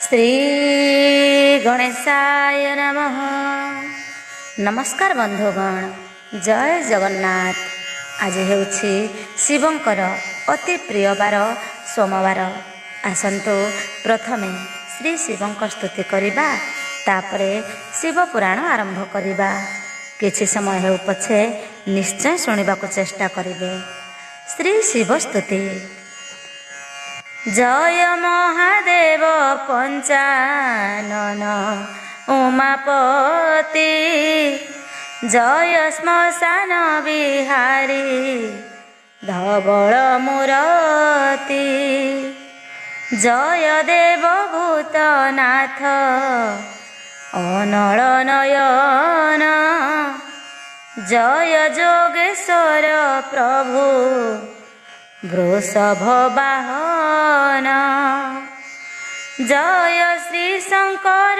श्री गणेशाय नमः। नमस्कार बंधुगण, जय जगन्नाथ। आज हेउछि शिवंकर अति प्रिय बार सोमवार। आसंतु प्रथमे श्री शिवंक स्तुति करिबा, तापरे शिव पुराण आरंभ करिबा। किछि समय हेउ पछे निश्चय शुणिबाकु चेष्टा करिबे। श्री शिव स्तुति। जय महादेव पंचानन उमापति, जय श्मशान बिहारी धवल मूरति, जय देवभूतनाथ अनल नयन, जय जोगेश्वर प्रभु वृषभ वाहन, जय श्री शंकर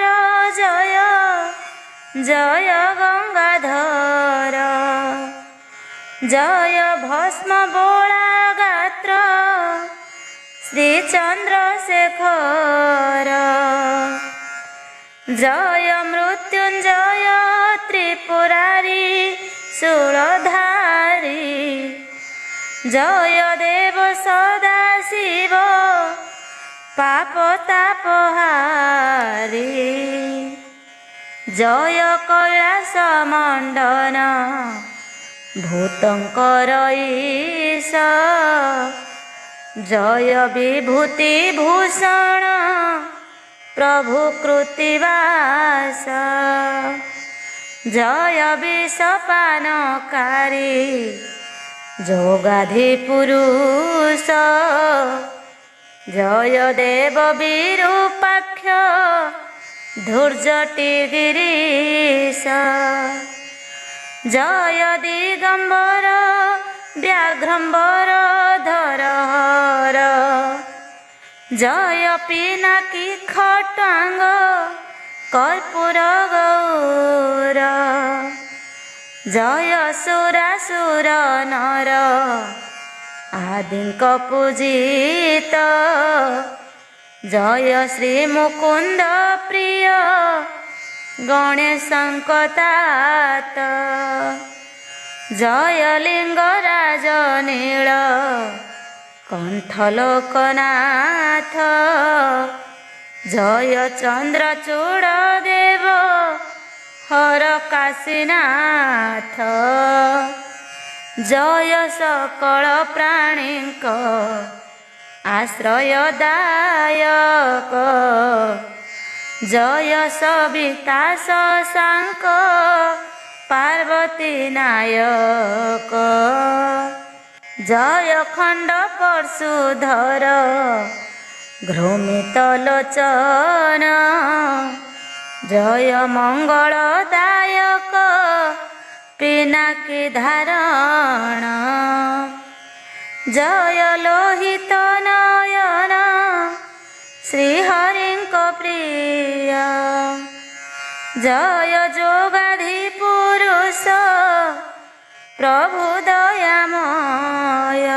जय जय गंगाधर, जय भस्म बोला गात्र श्री चंद्रशेखर, जय मृत्युंजय त्रिपुरारी शूलधारी, जय देव सदा शिव पाप तापहारी, जय कैलास मंडन भूतंकर ईश, जय विभूति भूषण प्रभु कृतिवास, जय विषपानकारी जोगाधि पुरुष, जय देव विरूपाक्ष धूर्जटि गिरीश, जय दिगंबर व्याघ्रंबर धरहर, जय पिनाकी खटांग कर्पूर गौर, जय सुरासुर नर आदिक पूजित, जय श्री मुकुंद प्रिय गणेशंक तात, जय लिंगराज नील कंठ लोकनाथ, जय चंद्रचूड़ देव हर काशीनाथ, जय सकल प्राणीक आश्रयदायक, जय सविता शशांक पार्वती नायक, जय खंड परशुधर घृमित लोचन, जय मंगलदायक पिनाकी धारण, जय लोहित नयन श्रीहरिंक प्रिय, जय जोगाधि पुरुष प्रभु दयामय,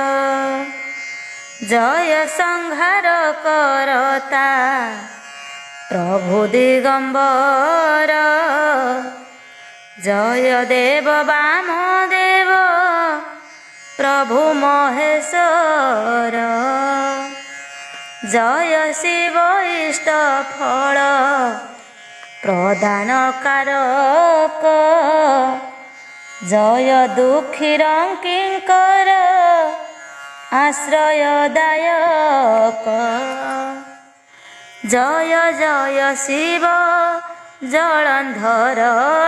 जय संहार करता प्रभु दिगंबर, जय देव वामदेव प्रभु महेश्वर, जय शिव इष्ट फल प्रदान कारक, जय दुखी किंकर आश्रयदायक, जय जय शिव जलंधर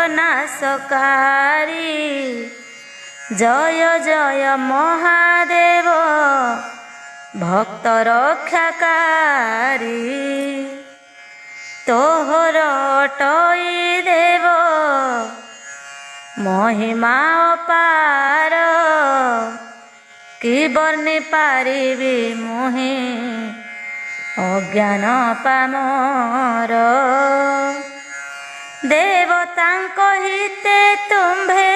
नाशकारी, जय जय महादेव भक्त रक्षाकारी, तोहर अटई देव महिमा अपार, कि वर्णि पारिबी मुहि अज्ञान पामर, देवतांक हिते तुम्भे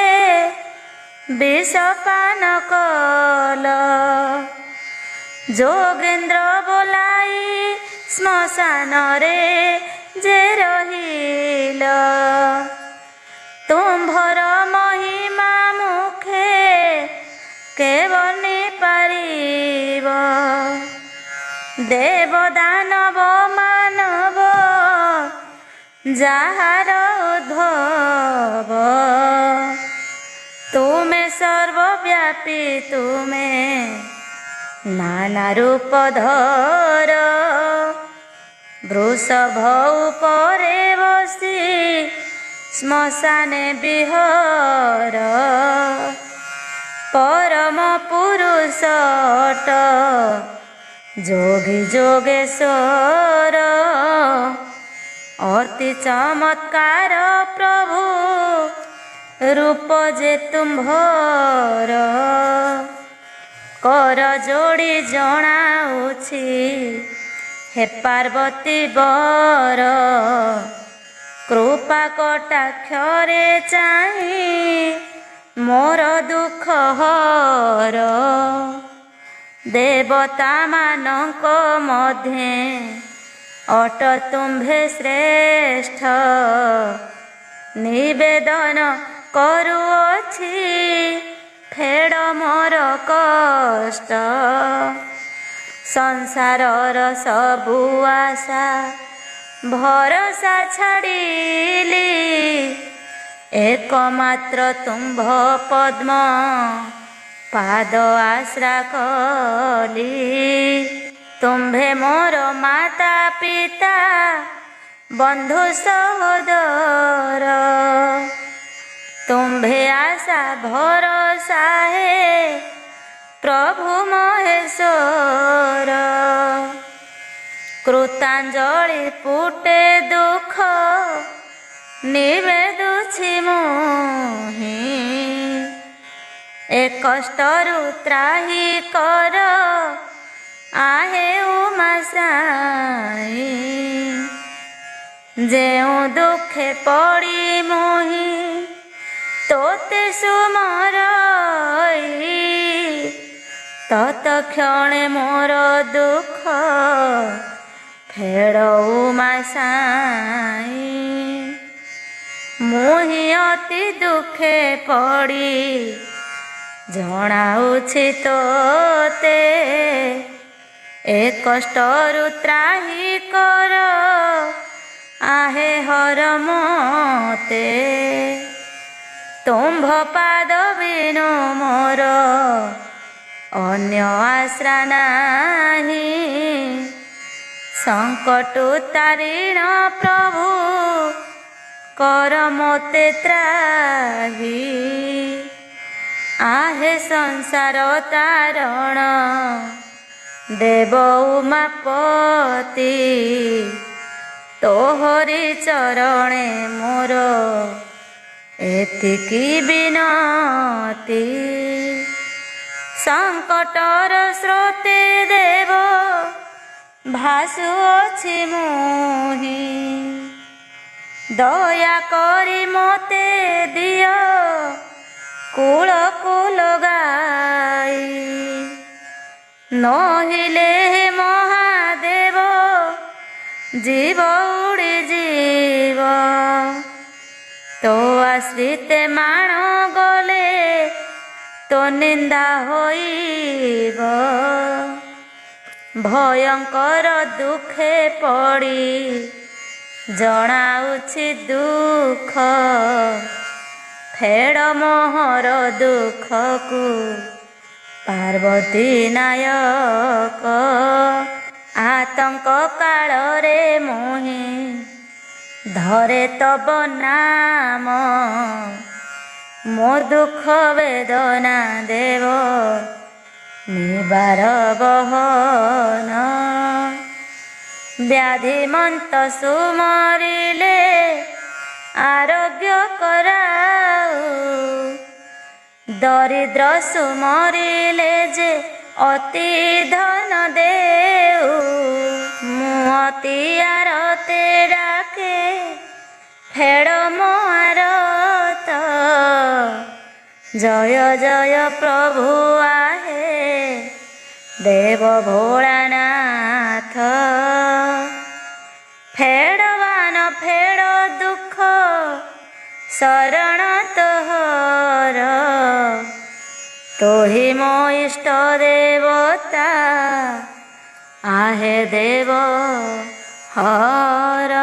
विषपान कल, जोगेन्द्र बोलाई ଶ୍ମଶାନରେ ଯେ ରହିଲ। ତୁମ୍ଭର ମହିମା ମୁଖେ କେବନି ପାରିବ। ଦେବ ଦାନବ ମାନବ ଯାହାର ଉଦ୍ଭବ। ତୁମେ ସର୍ବବ୍ୟାପୀ ତୁମେ ନାନା ରୂପ ଧର। ବୃଷଭ ଉପରେ ବସି ଶ୍ମଶାନେ ବିହର। ପରମ ପୁରୁଷ ଅଟ ଯୋଗୀ ଯୋଗେଶ୍ୱର। ଅତି ଚମତ୍କାର ପ୍ରଭୁ ରୂପ ଯେ ତୁମ୍ଭର। କର ଯୋଡ଼ି ଜଣାଉଛି ହେ ପାର୍ବତୀ ବର। କୃପା କଟାକ୍ଷରେ ଚାହିଁ ମୋର ଦୁଃଖ ହର। ଦେବତାମାନଙ୍କ ମଧ୍ୟେ ଅଟ ତୁମ୍ଭେ ଶ୍ରେଷ୍ଠ। ନିବେଦନ କରୁଅଛି ଫେଡ଼ ମୋର କଷ୍ଟ। ସଂସାରର ସବୁ ଆଶା ଭରସା ଛାଡ଼ିଲି। ଏକମାତ୍ର ତୁମ୍ଭ ପଦ୍ମ ପାଦ ଆଶ୍ରା କଲି। ତୁମ୍ଭେ ମୋର ମାତା ପିତା ବନ୍ଧୁ ସହୋଦର। ତୁମ୍ଭେ ଆଶା ଭରସା ହେ ପ୍ରଭୁ ମହେଶ୍ୱର। କୃତାଞ୍ଜଳି ପୁଟେ ଦୁଃଖ ନିବେଦୁଛି ମୁହିଁ। ଏ କଷ୍ଟରୁ ତ୍ରାହି କର ଆହେ ଉମା ସାଇ। ଯେଉଁ ଦୁଃଖେ ପଡ଼ି ମୁହିଁ ତୋତେ ସୁମରଇ। ତତକ୍ଷଣେ ମୋର ଦୁଃଖ ଫେଡ଼ ଉମା ସାଇ। ମୁହିଁ ଅତି ଦୁଃଖେ ପଡ଼ି ଜଣାଉଛି ତୋତେ। ଏ କଷ୍ଟରୁ ତ୍ରାହି କର ଆହେ ହର ମୋତେ। ତୁମ୍ଭ ପାଦ ବିନୁ ମୋର ଅନ୍ୟ ଆଶ୍ରା ନାହିଁ। ସଙ୍କଟୁ ତାରିଣ ପ୍ରଭୁ କର ମୋତେ ତ୍ରାହି। आहे संसार तारण देव उमापति तोहरी चरणे मोर एतिकी विनती। संकटर स्रोते देव भासुअछि मुहि दया करी मोते दियो कूल कूल गाई। नहिले महादेव जीव उड़ी जीव तो आश्रित मान गले तो निंदा होइब। भयंकर दुखे पड़ी जणाउछि दुख फेड़ मोहर दुख को पार्वती नायक। आतंक काल रे मोहि धरे तब नाम मोर दुख वेदना देव निबार बहन। व्याधि मंत सुमरिले आरोग्य कराऊ दरिद्र सुमरिले जे अति धन देऊ। मुअति आरते डाके फेड़ मो आरत जय जय प्रभु आहे देव भोलानाथ। शरण तोहर तोहि मो इष्ट देवता आहे देव हर।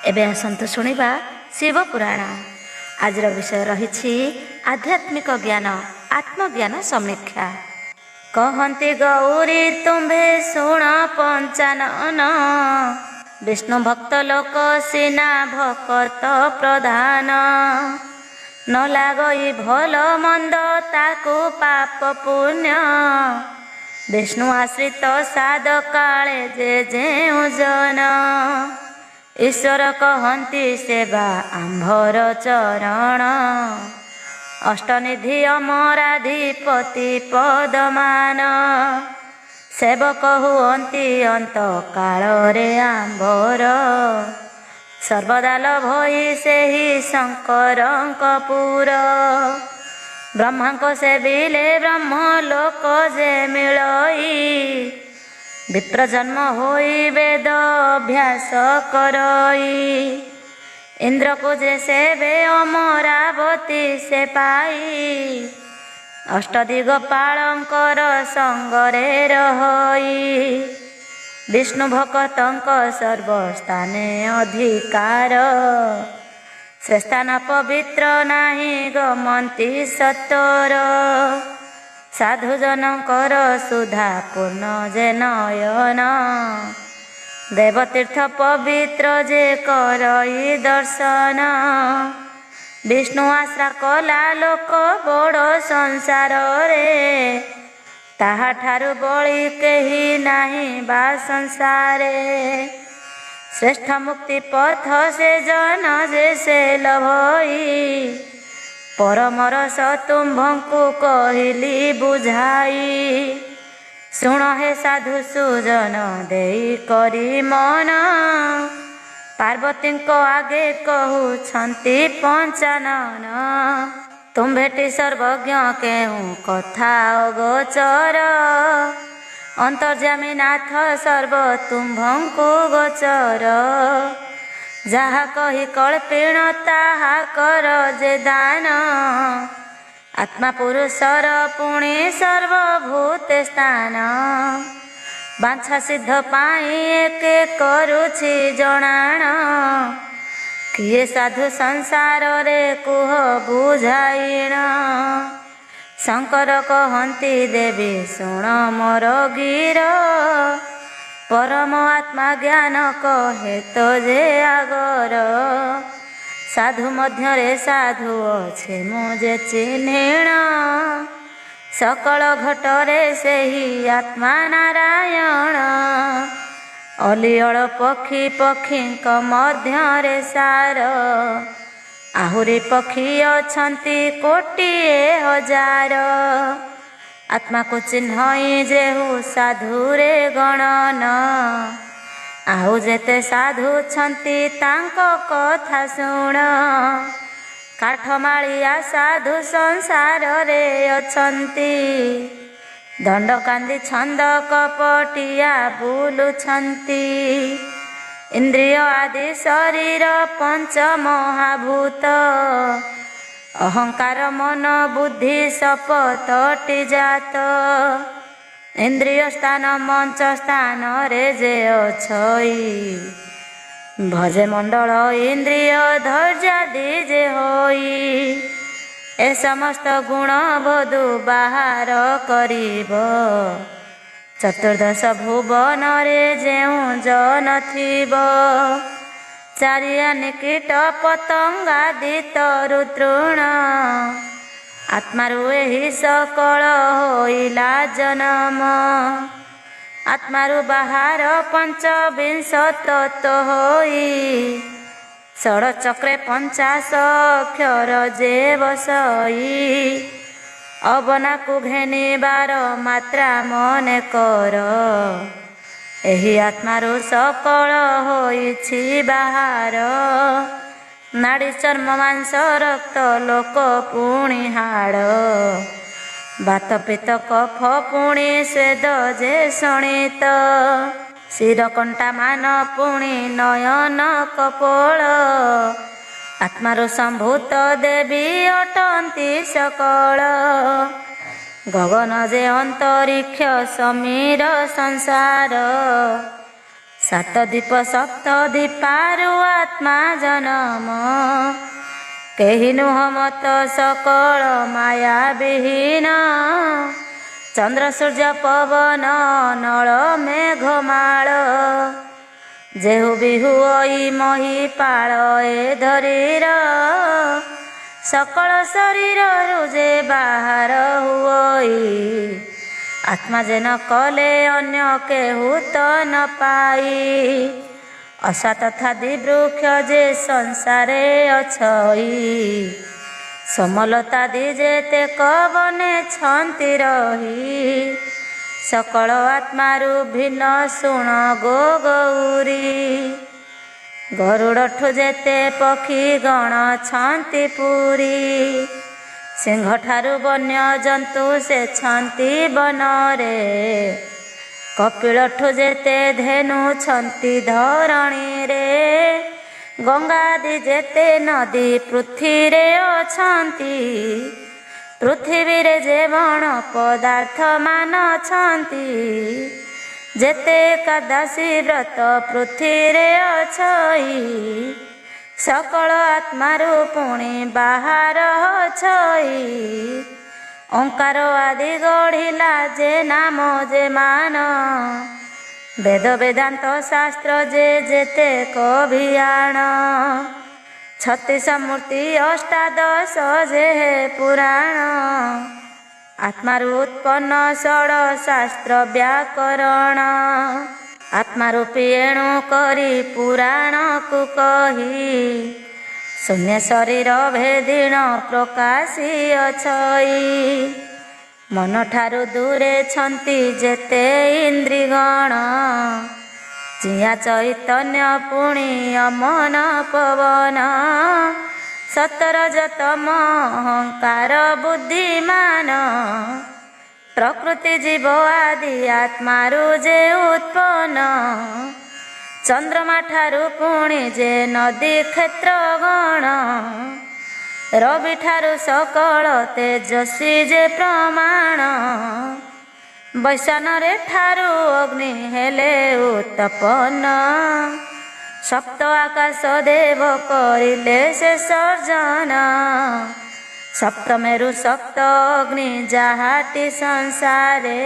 एबे आसंतु शुणिबा शिव पुराण। आजर विषय रही आध्यात्मिक ज्ञान आत्मज्ञान समीक्षा। कहती गौरी तुम्भे शुण पंचानन विष्णु भक्त लोक सीना भक्त प्रधान न लागई भल मंद ताकू पाप पुण्य विष्णु आश्रित साध काले जे जेउ जन ईश्वर कहती सेवा आंभर चरण अष्टनिधि अमराधिपति पदमान सेवक हुअन्ति अंत कालरे आंभर सर्वदा लभई सेहि शंकरंक पुर ब्रह्मांक सेविले ब्रह्म लोक जे मिलई विप्र जन्म होई वेद अभ्यास करई इंद्र को जे सेवे अमरावती से पाई अष्टदिगपालंकर संगरे रही विष्णु भक्तंक सर्वस्थाने अधिकार श्रेष्ठान पवित्र नाही गमंती सत्तर साधु जनकर सुधा पूर्ण जे नयन देवतीर्थ पवित्र जे करई दर्शन विष्णु आश्रा कला लोक बड़ संसार रे ताहा ठारु बळी केही नाही बा संसारे श्रेष्ठ मुक्ति पथ से जन जे से लभई परमर तुम्भंकु कहली बुझाई शुण हे साधु सुजन देई करी मन पार्वती को आगे कहउछंती पंचानन तुम भेटी सर्वज्ञ केहू कथा अगोचर अंतर्जामी नाथ सर्व तुम्भंकु गोचर जहा कही कल्पिण ताहा कर जे दान आत्मा पुरुषर पुणी सर्वभूत स्थान बांछा सिद्ध पाई एके करुछि जणाण किए साधु संसार रे कुह बुझाइण शंकर कहती देवी शुण मोर गिर परम आत्मा ज्ञान कहे तो जे आगर साधु मध्य साधु अच्छे मुझे चिन्हिण सकल घटरे से ही आत्मा नारायण अलिअल पक्षी पक्षी मध्य सार आहुरी पक्षी अछंती कोटिए हजार आत्मा को चिन्हई जेहु साधुरे गणन आहु जेते साधु छंती तांको कथा शुण काठमालिया साधु संसार रे अछंती दंड कांदी छंद कपटिया बुलुछंती इंद्रिय आदि शरीर पंच महाभूत अहंकार मन बुद्धि सपतटी जात इंद्रिय स्थान मंच स्थान रे जे अछई भजे मंडल इंद्रिय धैर्यादि जे होई ए समस्त गुण बधु बाहर करिब चतुर्दश भुवन रे जेउ जन थिब चारिया निकीट पतंगादि तरु तृण आत्मारु एहि सकल होइला जन्म आत्मारु बाहर पंचविंश तत्व होई षड़ चक्रे 50 अक्षर जे बसई अबना को घेनिबार मात्रा मने कर एहि आत्मारु सकल होइछि बाहर नाड़ी चर्म मांस रक्त लोक पुणी हाड़ बात पित्त कफ पुणी स्वेद जे शोणित शिर कंटा मान पुणी नयन कपोल ଆତ୍ମାରୁ ସମ୍ଭୂତ ଦେବୀ ଅଟନ୍ତି ସକଳ। ଗଗନ ଯେ ଅନ୍ତରିକ୍ଷ ସମୀର ସଂସାର। ସାତ ଦୀପ ସପ୍ତ ଦୀପାରୁ ଆତ୍ମା ଜନମ। କେହି ନୁହଁ ମତ ସକଳ ମାୟା ବିହୀନ। ଚନ୍ଦ୍ର ସୂର୍ଯ୍ୟ ପବନ ନଳ ମେଘମାଳ। ଯେହୁ ବିହୁ ଇ ମହିପାଳ ଏ ଧରିର। ସକଳ ଶରୀରରୁ ଯେ ବାହାର ହୁଅଇ। ଆତ୍ମା ଯେ ନ କଲେ ଅନ୍ୟ କେହୁ ତ ନ ପାଇ। ଅସାତଥାଦି ବୃକ୍ଷ ଯେ ସଂସାରେ ଅଛଇ। ସମଲତାଦି ଯେତେକ ବନେଛନ୍ତି ରହି। ସକଳ ଆତ୍ମାରୁ ଭିନ୍ନ ଶୁଣ ଗୋ ଗୌରୀ। ଗରୁଡ଼ଠୁ ଯେତେ ପକ୍ଷୀ ଗଣ ଛନ୍ତି ପୁରୀ। ସିଂହଠାରୁ ବନ୍ୟ ଜନ୍ତୁ ସେ ଛନ୍ତି ବନରେ। କପିଳଠୁ ଯେତେ ଧେନୁ ଛନ୍ତି ଧରଣୀରେ। ଗଙ୍ଗାଦି ଯେତେ ନଦୀ ପୃଥିରେ ଅଛନ୍ତି। ପୃଥିବୀରେ ଯେ ବଣ ପଦାର୍ଥ ମାନ ଛନ୍ତି। ଯେତେ ଏକାଦଶୀ ବ୍ରତ ପୃଥିରେ ଅଛଇ। ସକଳ ଆତ୍ମାରୁ ପୁଣି ବାହାର ଅଛଇ। ଓଙ୍କାର ଆଦି ଗଢ଼ିଲା ଯେ ନାମ ଯେ ମାନ। ବେଦ ବେଦାନ୍ତ ଶାସ୍ତ୍ର ଯେ ଯେତେକ ବିଆଣ। 36 ମୂର୍ତ୍ତି ଅଷ୍ଟାଦଶ ଯେ ପୁରାଣ। ଆତ୍ମାରୁ ଉତ୍ପନ୍ନ ଷଡ଼ ଶାସ୍ତ୍ର ବ୍ୟାକରଣ। ଆତ୍ମାରୂପୀ ଏଣୁ କରି ପୁରାଣକୁ କହି। ଶୂନ୍ୟ ଶରୀର ଭେଦିଣ ପ୍ରକାଶି ଅଛଇ। ମନଠାରୁ ଦୂରେ ଛନ୍ତି ଯେତେ ଇନ୍ଦ୍ରିଗଣ। ଚିଆଁ ଚୈତନ୍ୟ ପୁଣି ଅମନ ପବନ। ସତରଜତମ ଅହଙ୍କାର ବୁଦ୍ଧିମାନ। ପ୍ରକୃତି ଜୀବ ଆଦି ଆତ୍ମାରୁ ଯେ ଉତ୍ପନ୍ନ। ଚନ୍ଦ୍ରମା ଠାରୁ ପୁଣି ଯେ ନଦୀ କ୍ଷେତ୍ର ଗଣ। ରବି ଠାରୁ ସକଳ ତେଜସ୍ୱୀ ଯେ ପ୍ରମାଣ। ବୈଶାନରେ ଠାରୁ ଅଗ୍ନି ହେଲେ ଉତ୍ତପନ। ସପ୍ତ ଆକାଶ ଦେବ କରିଲେ ସେ ସର୍ଜନ। ସପ୍ତମେରୁ ସପ୍ତ ଅଗ୍ନି ଯାହାଟି ସଂସାରେ।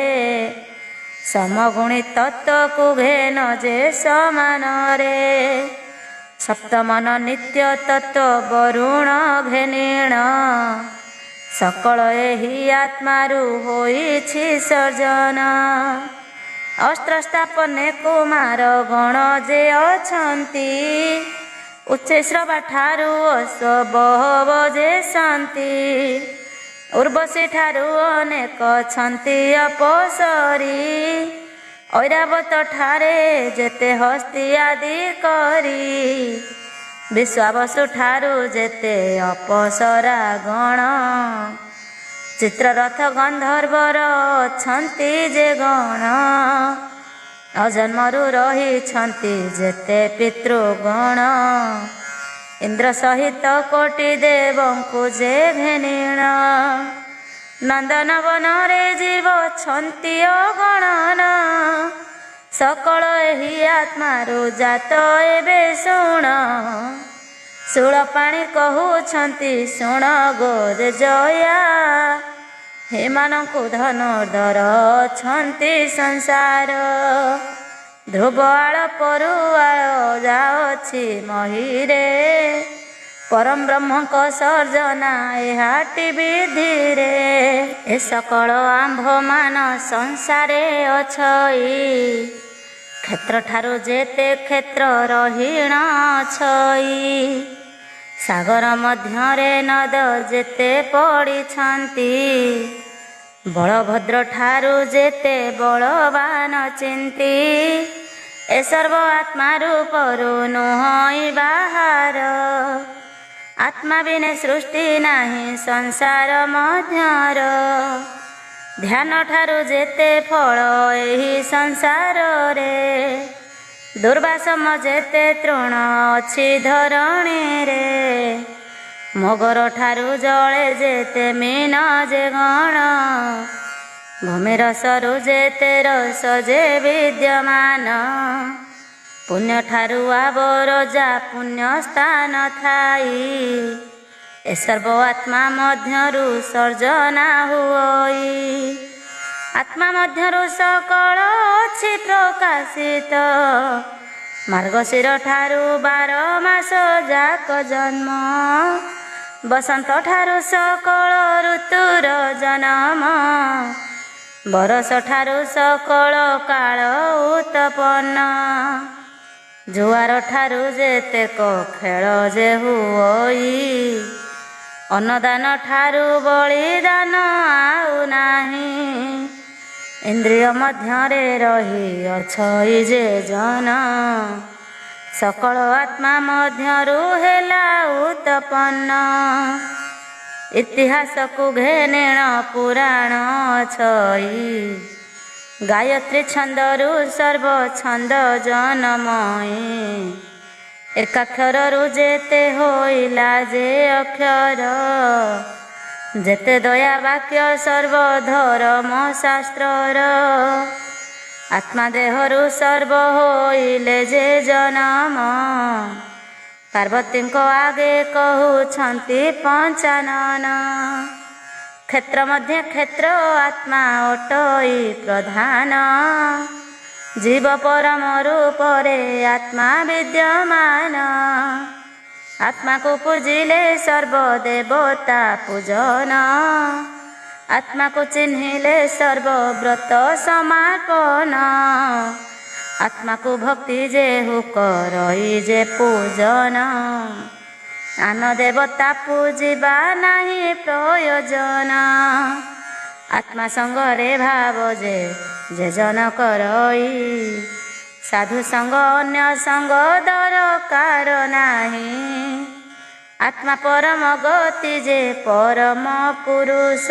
ସମଗୁଣୀ ତତ୍ତ୍ୱକୁ ଘେନ ଯେ ସମାନରେ। ସପ୍ତମନ ନିତ୍ୟ ତତ୍ତ୍ୱ ବରୁଣ ଘେନିଣ। ସକଳ ଏହି ଆତ୍ମାରୁ ହୋଇଛି ସର୍ଜନ। ଅସ୍ତ୍ର ସ୍ଥାପନେ କୁମାର ଗଣ ଯେ ଅଛନ୍ତି। ଉଚ୍ଚୈଶ୍ରବା ଠାରୁ ଅଶ୍ୱବହବ ଯେ ଶାନ୍ତି। ଉର୍ବଶୀ ଠାରୁ ଅନେକ ଛନ୍ତି ଅପସରି। ଐରାବତ ଠାରେ ଯେତେ ହସ୍ତି ଆଦି କରି। ବିଶ୍ୱାବସୁ ଠାରୁ ଯେତେ ଅପସରା ଗଣ। ଚିତ୍ରରଥ ଗନ୍ଧର୍ବର ଅଛନ୍ତି ଯେ ଗଣ। ଅଜନ୍ମରୁ ରହିଛନ୍ତି ଯେତେ ପିତୃଗଣ। ଇନ୍ଦ୍ର ସହିତ କୋଟି ଦେବଙ୍କୁ ଯେ ଘେନିଣ। ନନ୍ଦନବନରେ ଜୀବ ଛନ୍ତି ଅଗଣନ। ସକଳ ଏହି ଆତ୍ମାରୁ ଜାତ ଏବେ ଶୁଣ। ଶୂଳପାଣି କହୁଛନ୍ତି ଶୁଣ ଗୋରେ ଜୟା। ହେମାନଙ୍କୁ ଧନୁର୍ଦ୍ଧର ଅଛନ୍ତି ସଂସାର। ଧ୍ରୁବ ଆଳ ପରୁଆଳ ଯାଉଛି ମହିରେ। ପରମ ବ୍ରହ୍ମଙ୍କ ସର୍ଜନା ଏହାଟି ବିଧିରେ। ଏ ସକଳ ଆମ୍ଭମାନ ସଂସାରେ ଅଛଇ। କ୍ଷେତ୍ରଠାରୁ ଯେତେ କ୍ଷେତ୍ର ରହିଣ ଅଛଇ। ସାଗର ମଧ୍ୟରେ ନଦ ଯେତେ ପଡ଼ିଛନ୍ତି। ବଳଭଦ୍ର ଠାରୁ ଯେତେ ବଳବାନ ଚିନ୍ତି। ଏ ସର୍ବ ଆତ୍ମା ରୂପରୁ ନୁହଁ ବାହାର। ଆତ୍ମା ବିନେ ସୃଷ୍ଟି ନାହିଁ ସଂସାର ମଧ୍ୟର। ଧ୍ୟାନ ଠାରୁ ଯେତେ ଫଳ ଏହି ସଂସାରରେ। ଦୁର୍ବାସମ ଯେତେ ତୃଣ ଅଛି ଧରଣୀରେ, ମଗର ଠାରୁ ଜଳେ ଯେତେ ମୀନ ଯେ ଗଣ, ଭୂମିର ସରୁ ଯେତେ ରସ ଯେ ବିଦ୍ୟମାନ, ପୁଣ୍ୟ ଠାରୁ ଆବରଜା ପୁଣ୍ୟ ସ୍ଥାନ ଥାଇ, ଏ ସର୍ବ ଆତ୍ମା ମଧ୍ୟରୁ ସର୍ଜନା ହୁଅଇ। ଆତ୍ମା ମଧ୍ୟରୁ ସକଳ ଅଛି ପ୍ରକାଶିତ, ମାର୍ଗଶିର ଠାରୁ 12 ମାସ ଯାକ ଜନ୍ମ, ବସନ୍ତ ଠାରୁ ସକଳ ଋତୁର ଜନମ, ବରଷ ଠାରୁ ସକଳ କାଳ ଉତ୍ପନ୍ନ, ଜୁଆର ଠାରୁ ଯେତେକ ଖେଳ ଯେ ହୁଅଇ, ଅନ୍ନଦାନ ଠାରୁ ବଳିଦାନ ଆଉ ନାହିଁ, ଇନ୍ଦ୍ରିୟ ମଧ୍ୟରେ ରହି ଅଛଇ ଯେ ଜନ, ସକଳ ଆତ୍ମା ମଧ୍ୟରୁ ହେଲା ଉତ୍ପନ୍ନ, ଇତିହାସକୁ ଘେନେଣ ପୁରାଣ ଅଛଇ, ଗାୟତ୍ରୀ ଛନ୍ଦରୁ ସର୍ବ ଛନ୍ଦ ଜନମଇ, ଏକାକ୍ଷରରୁ ଯେତେ ହୋଇଲା ଯେ ଅକ୍ଷର, ଯେତେ ଦୟା ବାକ୍ୟ ସର୍ବ ଧର୍ମ ଶାସ୍ତ୍ରର, ଆତ୍ମା ଦେହରୁ ସର୍ବ ହୋଇଲେ ଯେ ଜନମ, ପାର୍ବତୀଙ୍କ ଆଗେ କହୁଛନ୍ତି ପଞ୍ଚାନନ, କ୍ଷେତ୍ର ମଧ୍ୟ କ୍ଷେତ୍ର ଆତ୍ମା ଅଟଇ ପ୍ରଧାନ, ଜୀବ ପରମ ରୂପରେ ଆତ୍ମା ବିଦ୍ୟମାନ, ଆତ୍ମାକୁ ପୂଜିଲେ ସର୍ବଦେବତା ପୂଜନ, ଆତ୍ମାକୁ ଚିହ୍ନିଲେ ସର୍ବବ୍ରତ ସମାପନ, ଆତ୍ମାକୁ ଭକ୍ତି ଯେ କରଇ ଯେ ପୂଜନ, ଆନ ଦେବତା ପୂଜିବା ନାହିଁ ପ୍ରୟୋଜନ, ଆତ୍ମା ସଙ୍ଗରେ ଭାବ ଯେ ଜନ କରଇ, ସାଧୁ ସଙ୍ଗ ଅନ୍ୟ ସଙ୍ଗ ଦରକାର ନାହିଁ, ଆତ୍ମା ପରମ ଗତି ଯେ ପରମ ପୁରୁଷ,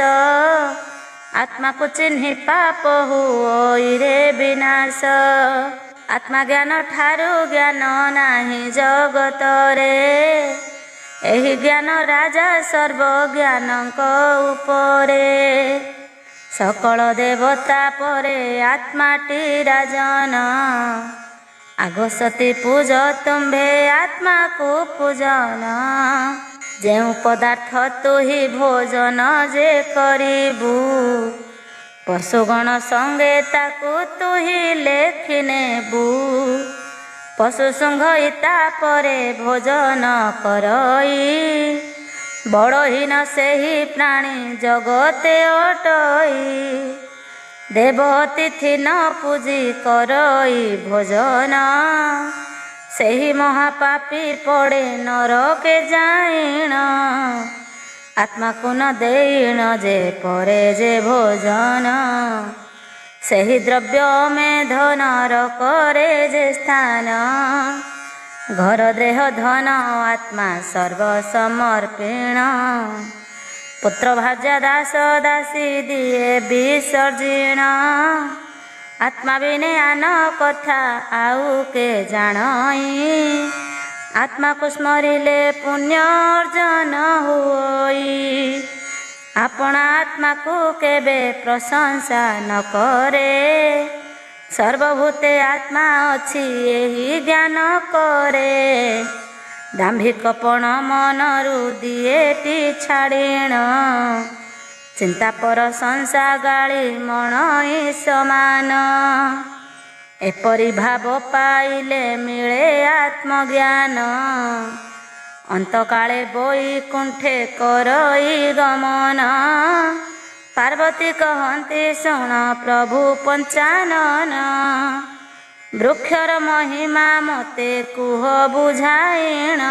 ଆତ୍ମାକୁ ଚିହ୍ନି ପାପ ହୁଅଇ ରେ ବିନାଶ, ଆତ୍ମା ଜ୍ଞାନ ଠାରୁ ଜ୍ଞାନ ନାହିଁ ଜଗତରେ, ଏହି ଜ୍ଞାନ ରାଜା ସର୍ବଜ୍ଞାନଙ୍କ ଉପରେ, ସକଳ ଦେବତା ପରେ ଆତ୍ମାଟି ରାଜନ, ଆଗ ସତୀ ପୂଜ ତୁମ୍ଭେ ଆତ୍ମାକୁ ପୂଜନ, ଯେଉଁ ପଦାର୍ଥ ତୁହି ଭୋଜନ ଯେ କରିବୁ, ପଶୁଗଣ ସଙ୍ଗେ ତାକୁ ତୁହି ଲେଖି ନେବୁ, ପଶୁ ଶୁଙ୍ଘଇ ତାପରେ ଭୋଜନ କରଇ, ବଡ଼ହୀନ ସେହି ପ୍ରାଣୀ ଜଗତେ ଅଟଇ, ଦେବ ଅତିଥି ନ ପୂଜି କରଇ ଭୋଜନ, ସେହି ମହାପାପୀ ପଡ଼େ ନରକେ ଯାଇଣ, ଆତ୍ମାକୁ ନ ଦେଇଣ ଯେ ପରେ ଯେ ଭୋଜନ, ସେହି ଦ୍ରବ୍ୟ ମେଧନର କରେ ଯେ ସ୍ଥାନ, ଘର ଦେହ ଧନ ଆତ୍ମା ସର୍ବ ସମର୍ପିଣ, ପୁତ୍ର ଭାର୍ଯ୍ୟା ଦାସ ଦାସୀ ଦିଏ ବିସର୍ଜିଣ, ଆତ୍ମା ବିନେ ଆନ କଥା ଆଉ କେ ଜାଣଇ, ଆତ୍ମାକୁ ସ୍ମରିଲେ ପୁଣ୍ୟ ଅର୍ଜନ ହୁଅଇ, ଆପଣା ଆତ୍ମାକୁ କେବେ ପ୍ରଶଂସା ନ କରେ, ସର୍ବଭୂତେ ଆତ୍ମା ଅଛି ଏହି ଜ୍ଞାନ କରେ, ଦାମ୍ଭିକପଣ ମନରୁ ଦିଏଟି ଛାଡ଼ିଣ, ଚିନ୍ତା ପର ସଂସା ଗାଳି ମଣଇ ସମାନ, ଏପରି ଭାବ ପାଇଲେ ମିଳେ ଆତ୍ମଜ୍ଞାନ, ଅନ୍ତକାଳେ ବୈକୁଣ୍ଠେ କରଇ ଗମନ, ପାର୍ବତୀ କହନ୍ତି ଶୁଣ ପ୍ରଭୁ ପଞ୍ଚାନନ, ବୃକ୍ଷର ମହିମା ମୋତେ କୁହ ବୁଝାଇଣ,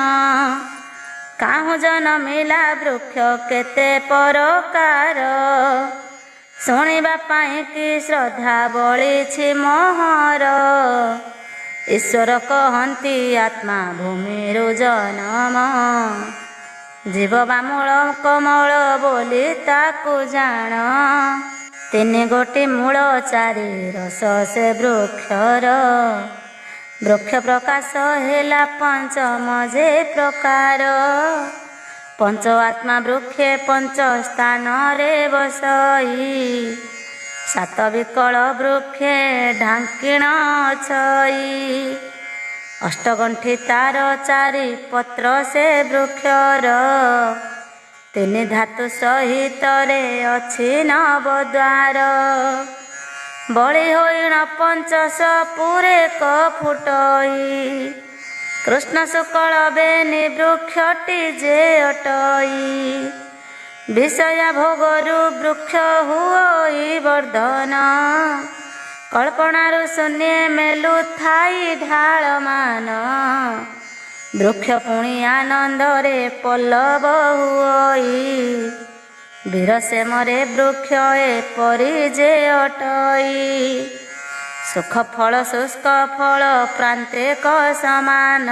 କାହୁଁ ଜନମିଲା ବୃକ୍ଷ କେତେ ପ୍ରକାର, ଶୁଣିବା ପାଇଁ କି ଶ୍ରଦ୍ଧା ବଳିଛି ମୋହର, ଈଶ୍ୱର କହନ୍ତି ଆତ୍ମା ଭୂମିରୁ ଜନମ, ଜୀବ ବା ମୂଳ କମଳ ବୋଲି ତାକୁ ଜାଣ, 3 ଗୋଟି ମୂଳ 4 ରସ ସେ ବୃକ୍ଷର, ବୃକ୍ଷ ପ୍ରକାଶ ହେଲା ପଞ୍ଚମ ଯେ ପ୍ରକାର। ପଞ୍ଚ ଆତ୍ମା ବୃକ୍ଷେ ପଞ୍ଚ ସ୍ଥାନରେ ବସଇ। ସାତ ବିକଳ ବୃକ୍ଷେ ଢାଙ୍କିଣ ଛଇ। ଅଷ୍ଟଗଣ୍ଠି ତାର ଚାରି ପତ୍ର ସେ ବୃକ୍ଷର। ତିନି ଧାତୁ ସହିତରେ ଅଛି ନବଦ୍ୱାର। ବଳି ହୋଇଣ ପଞ୍ଚଶ ପୁରେକ ଫୁଟଇ। କୃଷ୍ଣ ଶୁକ୍ଳ ବେନି ବୃକ୍ଷଟି ଯେ ଅଟଇ। ବିଷୟା ଭୋଗରୁ ବୃକ୍ଷ ହୁଅଇ ବର୍ଦ୍ଧନ। କଳ୍ପନାରୁ ଶୂନ୍ୟ ମେଲୁ ଥାଇ ଢାଳମାନ। ବୃକ୍ଷ ପୁଣି ଆନନ୍ଦରେ ପଲ୍ଲବ ହୁଅଇ। ବୀରସେମରେ ବୃକ୍ଷ ଏପରି ଯେ ଅଟଇ। ସୁଖ ଫଳ ଶୁଷ୍କ ଫଳ ପ୍ରାନ୍ତେକ ସମାନ।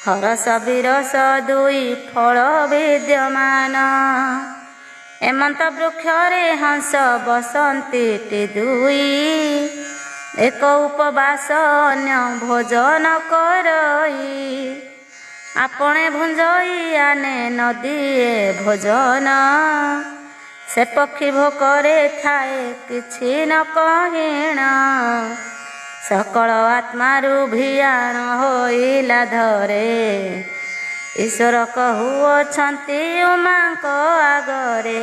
ହରସ ବିରସ ଦୁଇ ଫଳ ବିଦ୍ୟମାନ। ଏମନ୍ତ ବୃକ୍ଷରେ ହଂସ ବସନ୍ତିଟି ଦୁଇ। ଏକ ଉପବାସ ଅନ୍ୟ ଭୋଜନ କରଇ। ଆପଣେ ଭୁଞ୍ଜଇ ଆନେ ନଦୀଏ ଭୋଜନ। ସେ ପକ୍ଷୀ ଭୋକରେ ଥାଏ କିଛି ନ କହିଣ। ସକଳ ଆତ୍ମାରୁ ଭିଆଣ ହୋଇଲା ଧରେ। ଈଶ୍ୱର କହୁଅଛନ୍ତି ଉମାଙ୍କ ଆଗରେ।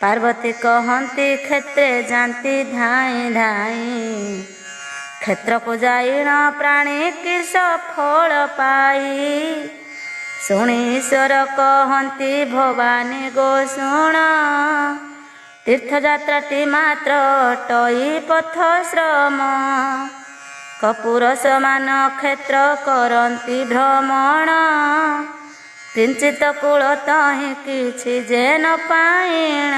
ପାର୍ବତୀ କହନ୍ତି କ୍ଷେତ୍ରେ ଯାନ୍ତି ଧାଇଁ ଧାଇଁ। କ୍ଷେତ୍ରକୁ ଯାଇଣ ପ୍ରାଣୀ କିସ ଫଳ ପାଇ। ଶୁଣି ଈଶ୍ୱର କହନ୍ତି ଭବାନୀ ଗୋ ଶୁଣ। ତୀର୍ଥଯାତ୍ରାଟି ମାତ୍ର ଅଟଇ ପଥ ଶ୍ରମ। କପୁର ସମାନ କ୍ଷେତ୍ର କରନ୍ତି ଭ୍ରମଣ। କିଞ୍ଚିତ କୂଳ ତହିଁ କିଛି ଯେ ନ ପାଇଣ।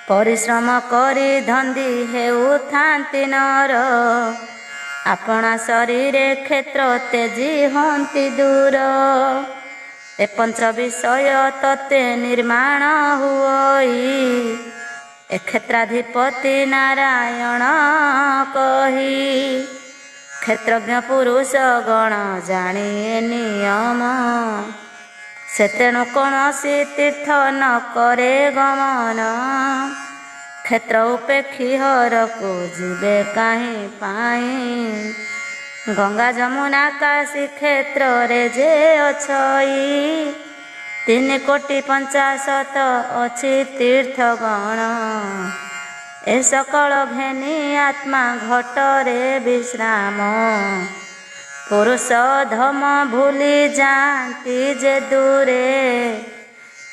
ପରିଶ୍ରମ କରି ଧନ୍ଦି ହେଉଥାନ୍ତି ନର। ଆପଣା ଶରୀରେ କ୍ଷେତ୍ର ତେଜି ହୁଅନ୍ତି ଦୂର। ଏ ପଞ୍ଚ ବିଷୟ ତତେ ନିର୍ମାଣ ହୁଅଇ। ଏ କ୍ଷେତ୍ରାଧିପତି ନାରାୟଣ କହି। କ୍ଷେତ୍ରଜ୍ଞ ପୁରୁଷ ଗଣ ଜାଣିଏ ନିୟମ। ସେ ତେଣୁ କୌଣସି ତୀର୍ଥ ନ କରେ ଗମନ। କ୍ଷେତ୍ର ଉପେକ୍ଷୀ ହରକୁ ଯିବେ କାହିଁ ପାଇଁ। ଗଙ୍ଗା ଯମୁନା କାଶୀ କ୍ଷେତ୍ରରେ ଯେ ଅଛଇ। 3,50,000 ଅଛି ତୀର୍ଥ ଗଣ। ଏ ସକଳ ଘେନି ଆତ୍ମା ଘଟରେ ବିଶ୍ରାମ। ପୁରୁଷ ଧମ ଭୁଲି ଯାଆନ୍ତି ଯେ ଦୂରେ।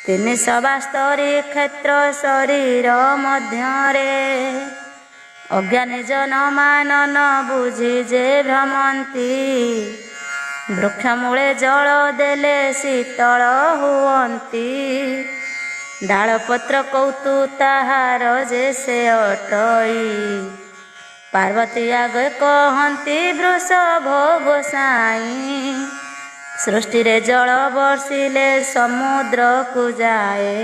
372 କ୍ଷେତ୍ର ଶରୀର ମଧ୍ୟରେ। ଅଜ୍ଞାନୀ ଜନ ମାନନ ବୁଝି ଯେ ଭ୍ରମନ୍ତି। ବୃକ୍ଷ ମୂଳେ ଜଳ ଦେଲେ ଶୀତଳ ହୁଅନ୍ତି। ଡାଳପତ୍ର କୌତୁ ତାହାର ଯେ ସେ ଅଟଇ। ପାର୍ବତୀ ଆଗେ କହନ୍ତି ବୃଷଭ ଗୋସାଇଁ। ସୃଷ୍ଟିରେ ଜଳ ବର୍ଷିଲେ ସମୁଦ୍ରକୁ ଯାଏ।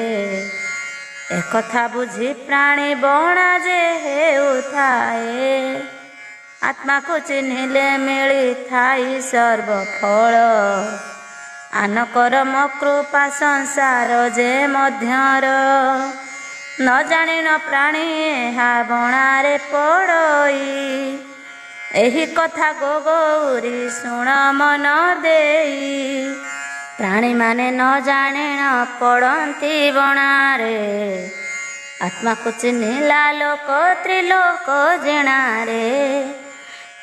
ଏକଥା ବୁଝି ପ୍ରାଣୀ ବଣା ଯେ ହେଉଥାଏ। ଆତ୍ମାକୁ ଚିହ୍ନିଲେ ମିଳିଥାଇ ସର୍ବ ଫଳ। ଆନକରମ କୃପା ସଂସାର ଯେ ମଧ୍ୟର। ନ ଜାଣିନ ପ୍ରାଣୀ ଏହା ବଣାରେ ପଡ଼ଇ। ଏହି କଥା ଗୋଗୌରୀ ଶୁଣ ମନ ଦେଇ। ପ୍ରାଣୀମାନେ ନ ଜାଣିଣ ପଡ଼ନ୍ତି ବଣାରେ। ଆତ୍ମାକୁ ଚିହ୍ନିଲା ଲୋକ ତ୍ରିଲୋକ ଜିଣାରେ।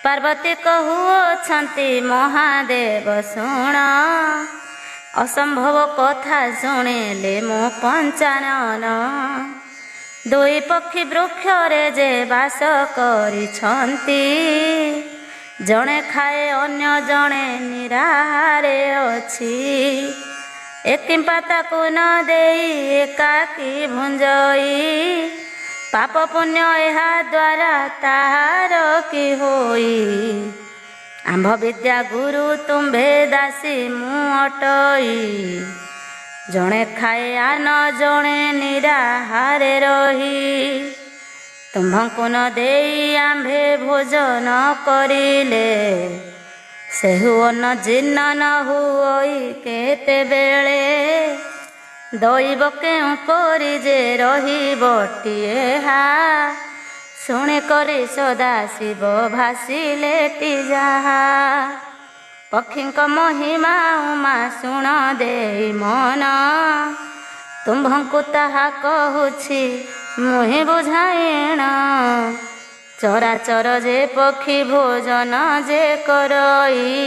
ପାର୍ବତୀ କହୁଅଛନ୍ତି ମହାଦେବ ଶୁଣ। ଅସମ୍ଭବ କଥା ଶୁଣିଲେ ମୁଁ ପଞ୍ଚାନନ। ଦୁଇ ପକ୍ଷୀ ବୃକ୍ଷରେ ଯେ ବାସ କରିଛନ୍ତି। ଜଣେ ଖାଏ ଅନ୍ୟ ଜଣେ ନିରାହାରେ ଅଛି। ଏକିମ୍ପା ତାକୁ ନ ଦେଇ ଏକାକୀ ଭୁଞ୍ଜଇ। ପାପ ପୁଣ୍ୟ ଏହା ଦ୍ୱାରା ତାହାର କି ହୋଇ। ଆମ୍ଭ ବିଦ୍ୟା ଗୁରୁ ତୁମ୍ଭେ ଦାସୀ ମୁଁ ଅଟଇ। ଜଣେ ଖାଏ ଆନ ଜଣେ ନିରାହାରେ ରହି। ତୁମ୍ଭଙ୍କୁ ନ ଦେଇ ଆମ୍ଭେ ଭୋଜନ କରିଲେ, ସେହୁ ଅନ୍ନ ଜୀର୍ଣ୍ଣ ନ ହୁଅଇ କେତେବେଳେ। ଦଇବ କେଉଁ ପରି ଯେ ରହିବଟିଏ ହା, ଶୁଣି କରି ସଦାଶିବ ଭାସିଲେଟି ଯାହା। ପକ୍ଷୀଙ୍କ ମହିମା ଉମା ଶୁଣ ଦେଇ ମନ, ତୁମ୍ଭଙ୍କୁ ତାହା କହୁଛି ମୁହିଁ ବୁଝାଇଣ। ଚରାଚର ଯେ ପକ୍ଷୀ ଭୋଜନ ଯେ କରଇ,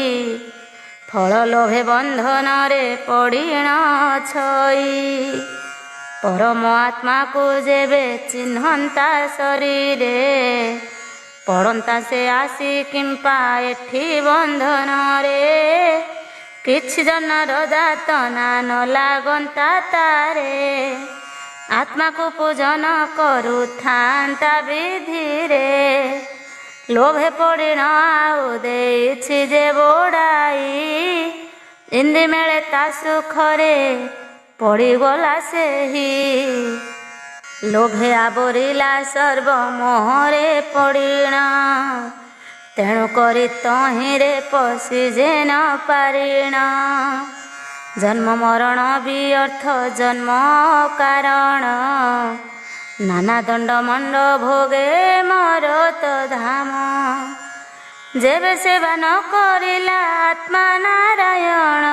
ଫଳ ଲୋଭେ ବନ୍ଧନରେ ପଡ଼ିଣ ଛଇ। ପରମ ଆତ୍ମାକୁ ଯେବେ ଚିହ୍ନନ୍ତା ଶରୀରେ, ପଡ଼ନ୍ତା ସେ ଆସି କିମ୍ପା ଏଠି ବନ୍ଧନରେ। କିଛି ଜନର ଯାତନା ନ ଲାଗନ୍ତା ତାରେ, ଆତ୍ମାକୁ ପୂଜନ କରୁଥାନ୍ତା ବିଧିରେ। ଲୋଭେ ପଡ଼ିଣ ଆଉ ଦେଇଛି ଯେ ବୋଡ଼ାଇ, ଇନ୍ଦି ମେଳେ ତା ସୁଖରେ ପଡ଼ିଗଲା ସେହି। ଲୋଭେ ଆବୋରିଲା ସର୍ବମୋହରେ ପଡ଼ିଣ, ତେଣୁ କରି ତହିଁରେ ପଶି ଯେ ନ ପାରିଣ। ଜନ୍ମ ମରଣ ବ୍ୟର୍ଥ ଜନ୍ମ କାରଣ, ନାନା ଦଣ୍ଡ ମଣ୍ଡ ଭୋଗେ ମରତ ଧାମ। ଯେବେ ସେବା ନ କରିଲା ଆତ୍ମା ନାରାୟଣ,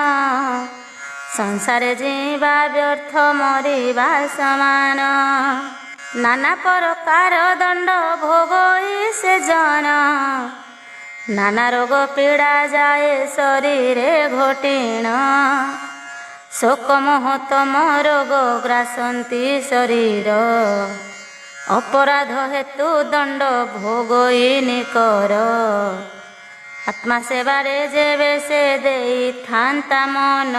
ସଂସାରେ ଯିବା ବ୍ୟର୍ଥ ମରିବା ସମାନ। ନାନା ପ୍ରକାର ଦଣ୍ଡ ଭୋଗଇ ସେ ଜନ, ନାନା ରୋଗ ପୀଡ଼ା ଯାଏ ଶରୀରେ ଘଟିଣ। ଶୋକ ମୋହ ତମ ରୋଗ ଗ୍ରାସନ୍ତି ଶରୀର, ଅପରାଧ ହେତୁ ଦଣ୍ଡ ଭୋଗଇ ନିକର। ଆତ୍ମା ସେବାରେ ଯେବେ ସେ ଦେଇଥାନ୍ତା ମନ,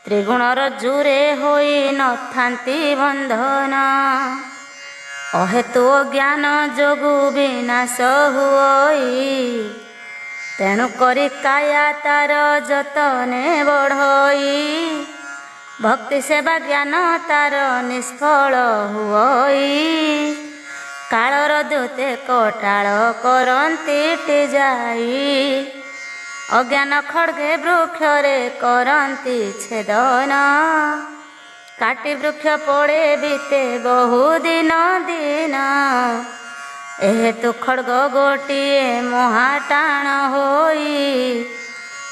ତ୍ରିଗୁଣର ଜୁରେ ହୋଇ ନଥାନ୍ତି ବନ୍ଧନ। ଅହେତୁ ଅଜ୍ଞାନ ଯୋଗୁ ବିନାଶ ହୁଅଇ, ତେଣୁ କରି କାୟା ତାର ଯତନେ ବଢ଼ଇ। ଭକ୍ତି ସେବା ଜ୍ଞାନ ତାର ନିଷ୍ଫଳ ହୁଅଇ, କାଳର ଦୂତେ କଟାଳ କରନ୍ତିଟି ଯାଇ। ଅଜ୍ଞାନ ଖଡ଼୍ଗେ ବୃକ୍ଷରେ କରନ୍ତି ଛେଦନ, କାଟି ବୃକ୍ଷ ପଡ଼େ ବିତେ ବହୁ ଦିନ ଦିନ। ଏହେତୁ ଖଡ଼୍ଗ ଗୋଟିଏ ମହାଟାଣ ହୋଇ,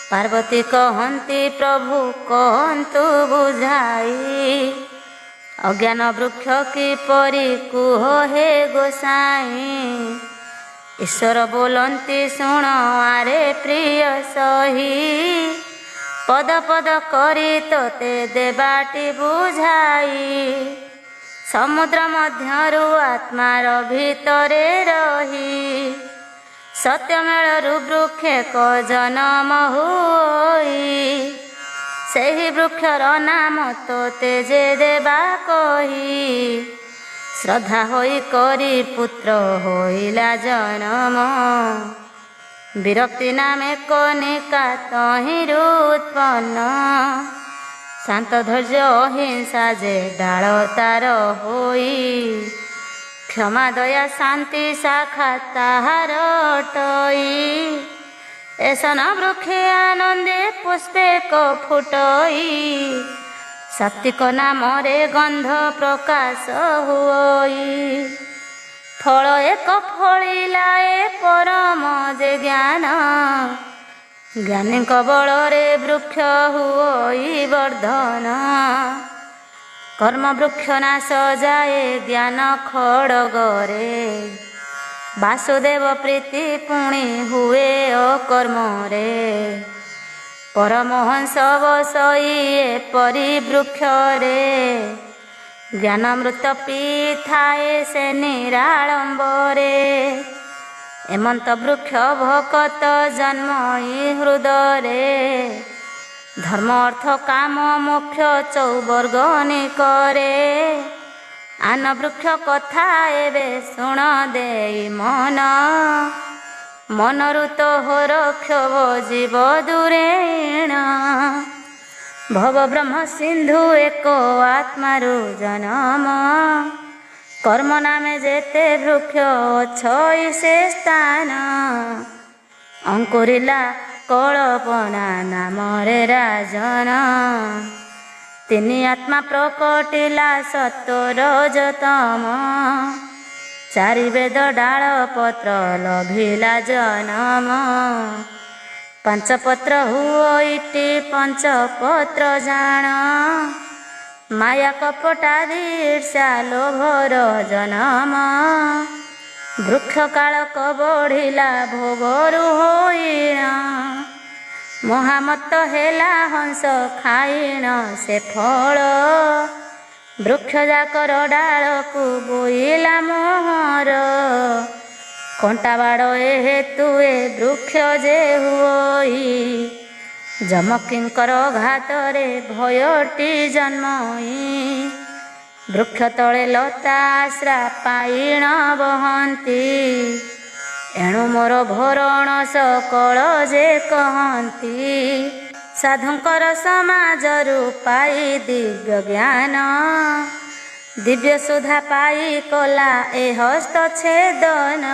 ପାର୍ବତୀ କହନ୍ତି ପ୍ରଭୁ କହନ୍ତୁ ବୁଝାଇ। ଅଜ୍ଞାନ ବୃକ୍ଷ କିପରି କୁହ ହେ ଗୋସାଇଁ, ଈଶ୍ୱର ବୋଲନ୍ତି ଶୁଣ ଆରେ ପ୍ରିୟ ସହି। ପଦ ପଦ କରି ତୋତେ ଦେବାଟି ବୁଝାଇ, ସମୁଦ୍ର ମଧ୍ୟରୁ ଆତ୍ମାର ଭିତରେ ରହି। ସତ୍ୟମେଳରୁ ବୃକ୍ଷେକ ଜନମ ହୋଇ, ସେହି ବୃକ୍ଷର ନାମ ତୋତେ ଯେ ଦେବା କହି। ଶ୍ରଦ୍ଧା ହୋଇ କରି ପୁତ୍ର ହୋଇଲା ଜନମ, ବିରକ୍ତି ନାମେ କନିକା ତହିଁରୁ ଉତ୍ପନ୍ନ। ଶାନ୍ତ ଧୈର୍ଯ୍ୟ ଅହିଂସା ଯେ ଡାଳ ତାର ହୋଇ, କ୍ଷମା ଦୟା ଶାନ୍ତି ଶାଖା ତାହାର ଅଟଇ। ଏସନ ବୃକ୍ଷେ ଆନନ୍ଦେ ପୁଷ୍ପେକ ଫୁଟଇ, ସାତ୍ୱିକ ନାମରେ ଗନ୍ଧ ପ୍ରକାଶ ହୁଅଇ। ଫଳ ଏକ ଫଳିଲା ଏ ପରମ ଯେ ଜ୍ଞାନ, ଜ୍ଞାନୀଙ୍କ ବଳରେ ବୃକ୍ଷ ହୁଅଇ ବର୍ଦ୍ଧନ। କର୍ମ ବୃକ୍ଷ ନାଶ ଯାଏ ଜ୍ଞାନ ଖଡ଼ଗରେ, ବାସୁଦେବ ପ୍ରୀତି ପୁଣି ହୁଏ ଅକର୍ମରେ। ପରମହଂସ ବସଇ ଏପରି ବୃକ୍ଷରେ, ଜ୍ଞାନାମୃତ ପିଇଥାଏ ସେ ନିରାଳମ୍ବରେ। ଏମନ୍ତ ବୃକ୍ଷ ଭକତ ଜନ୍ମଇ ହୃଦରେ, ଧର୍ମ ଅର୍ଥ କାମ ମୋକ୍ଷ ଚୌବର୍ଗ ନିକରେ। ଆନ ବୃକ୍ଷ କଥା ଏବେ ଶୁଣ ଦେଇ ମନ, ମନରୁ ତୋହର କ୍ଷୋଭ ଜୀବ ଦୂରେଣ। ଭବ ବ୍ରହ୍ମ ସିନ୍ଧୁ ଏକ ଆତ୍ମାରୁ ଜନମ, কর্ম নামে যেতে বৃক্ষ ছই সে স্থান অঙ্কুরিলা কল্পনা নামরে রাজন তিনি আত্মা প্রকটিলা সত্তর যতম চারি বেଦ ডাଳ ପତ୍ର ଲଭିଲା ଜନମ ପାଞ୍ଚପତ୍ର ହୁଇଟି ପଞ୍ଚପତ୍ର ଜାଣ ମାୟା କପଟାଦି ଈର୍ଷା ଲୋଭର ଜନମ ବୃକ୍ଷ କାଳକ ବଢ଼ିଲା ଭୋଗରୁ ହୋଇଣ ମହାମତ ହେଲା ହଂସ ଖାଇଣ ସେ ଫଳ ବୃକ୍ଷ ଯାକର ଡାଳକୁ ବୋଇଲା ମୋହର କଣ୍ଟା ବାଡ଼ ଏ ହେତୁ ଏ ବୃକ୍ଷ ଯେ ହୁଇ ଯମକିଙ୍କର ଘାତରେ ଭୟଟି ଜନ୍ମଇ ବୃକ୍ଷ ତଳେ ଲତା ଆଶ୍ରା ପାଇଣ ବହନ୍ତି ଏଣୁ ମୋର ଭରଣ ସକଳ ଯେ କହନ୍ତି ସାଧୁଙ୍କର ସମାଜରୁ ପାଇ ଦିବ୍ୟ ଜ୍ଞାନ ଦିବ୍ୟ ସୁଧା ପାଇ କଲା ଏ ହସ୍ତ ଛେଦନ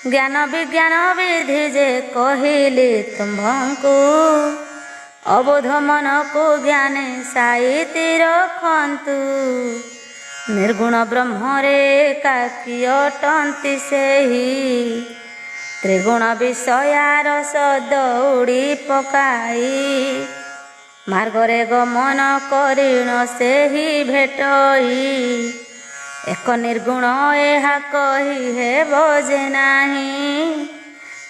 ଜ୍ଞାନ ବିଜ୍ଞାନ ବିଧି ଯେ କହିଲି ତୁମ୍ଭଙ୍କୁ ଅବୋଧ ମନକୁ ଜ୍ଞାନେ ସାଇତି ରଖନ୍ତୁ ନିର୍ଗୁଣ ବ୍ରହ୍ମରେ ଏକାକୀ ଅଟନ୍ତି ସେହି ତ୍ରିଗୁଣ ବିଷୟାର ଦଉଡ଼ି ପକାଇ ମାର୍ଗରେ ଗମନ କରିଣ ସେହି ଭେଟଇ ଏକ ନିର୍ଗୁଣ ଏହା କହି ହେବ ଯେ ନାହିଁ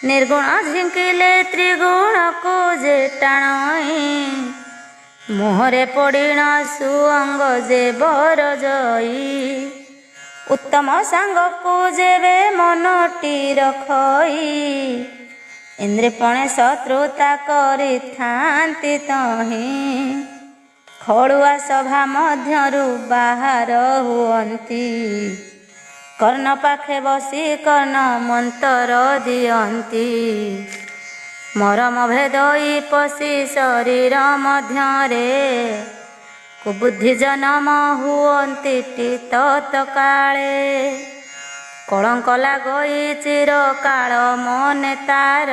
ନିର୍ଗୁଣ ଝିଙ୍କିଲେ ତ୍ରିଗୁଣକୁ ଯେ ଟାଣଇ ମୁହଁରେ ପଡ଼ିଣ ସୁଅଙ୍ଗ ଯେ ବରଜଇ ଉତ୍ତମ ସାଙ୍ଗକୁ ଯେବେ ମନଟି ରଖଇ ଇନ୍ଦ୍ରିପଣେ ଶତ୍ରୁତା କରିଥାନ୍ତି ତହିଁ ଖଳୁଆ ସଭା ମଧ୍ୟରୁ ବାହାର ହୁଅନ୍ତି କର୍ଣ୍ଣ ପାଖେ ବସି କର୍ଣ୍ଣ ମନ୍ତର ଦିଅନ୍ତି ମରମ ଭେଦଇ ପଶି ଶରୀର ମଧ୍ୟରେ କୁବୁଦ୍ଧି ଜନମ ହୁଅନ୍ତି ତତ୍କାଳେ କଳଙ୍କ ଲାଗଇ ଚିରକାଳ ମନେ ତାର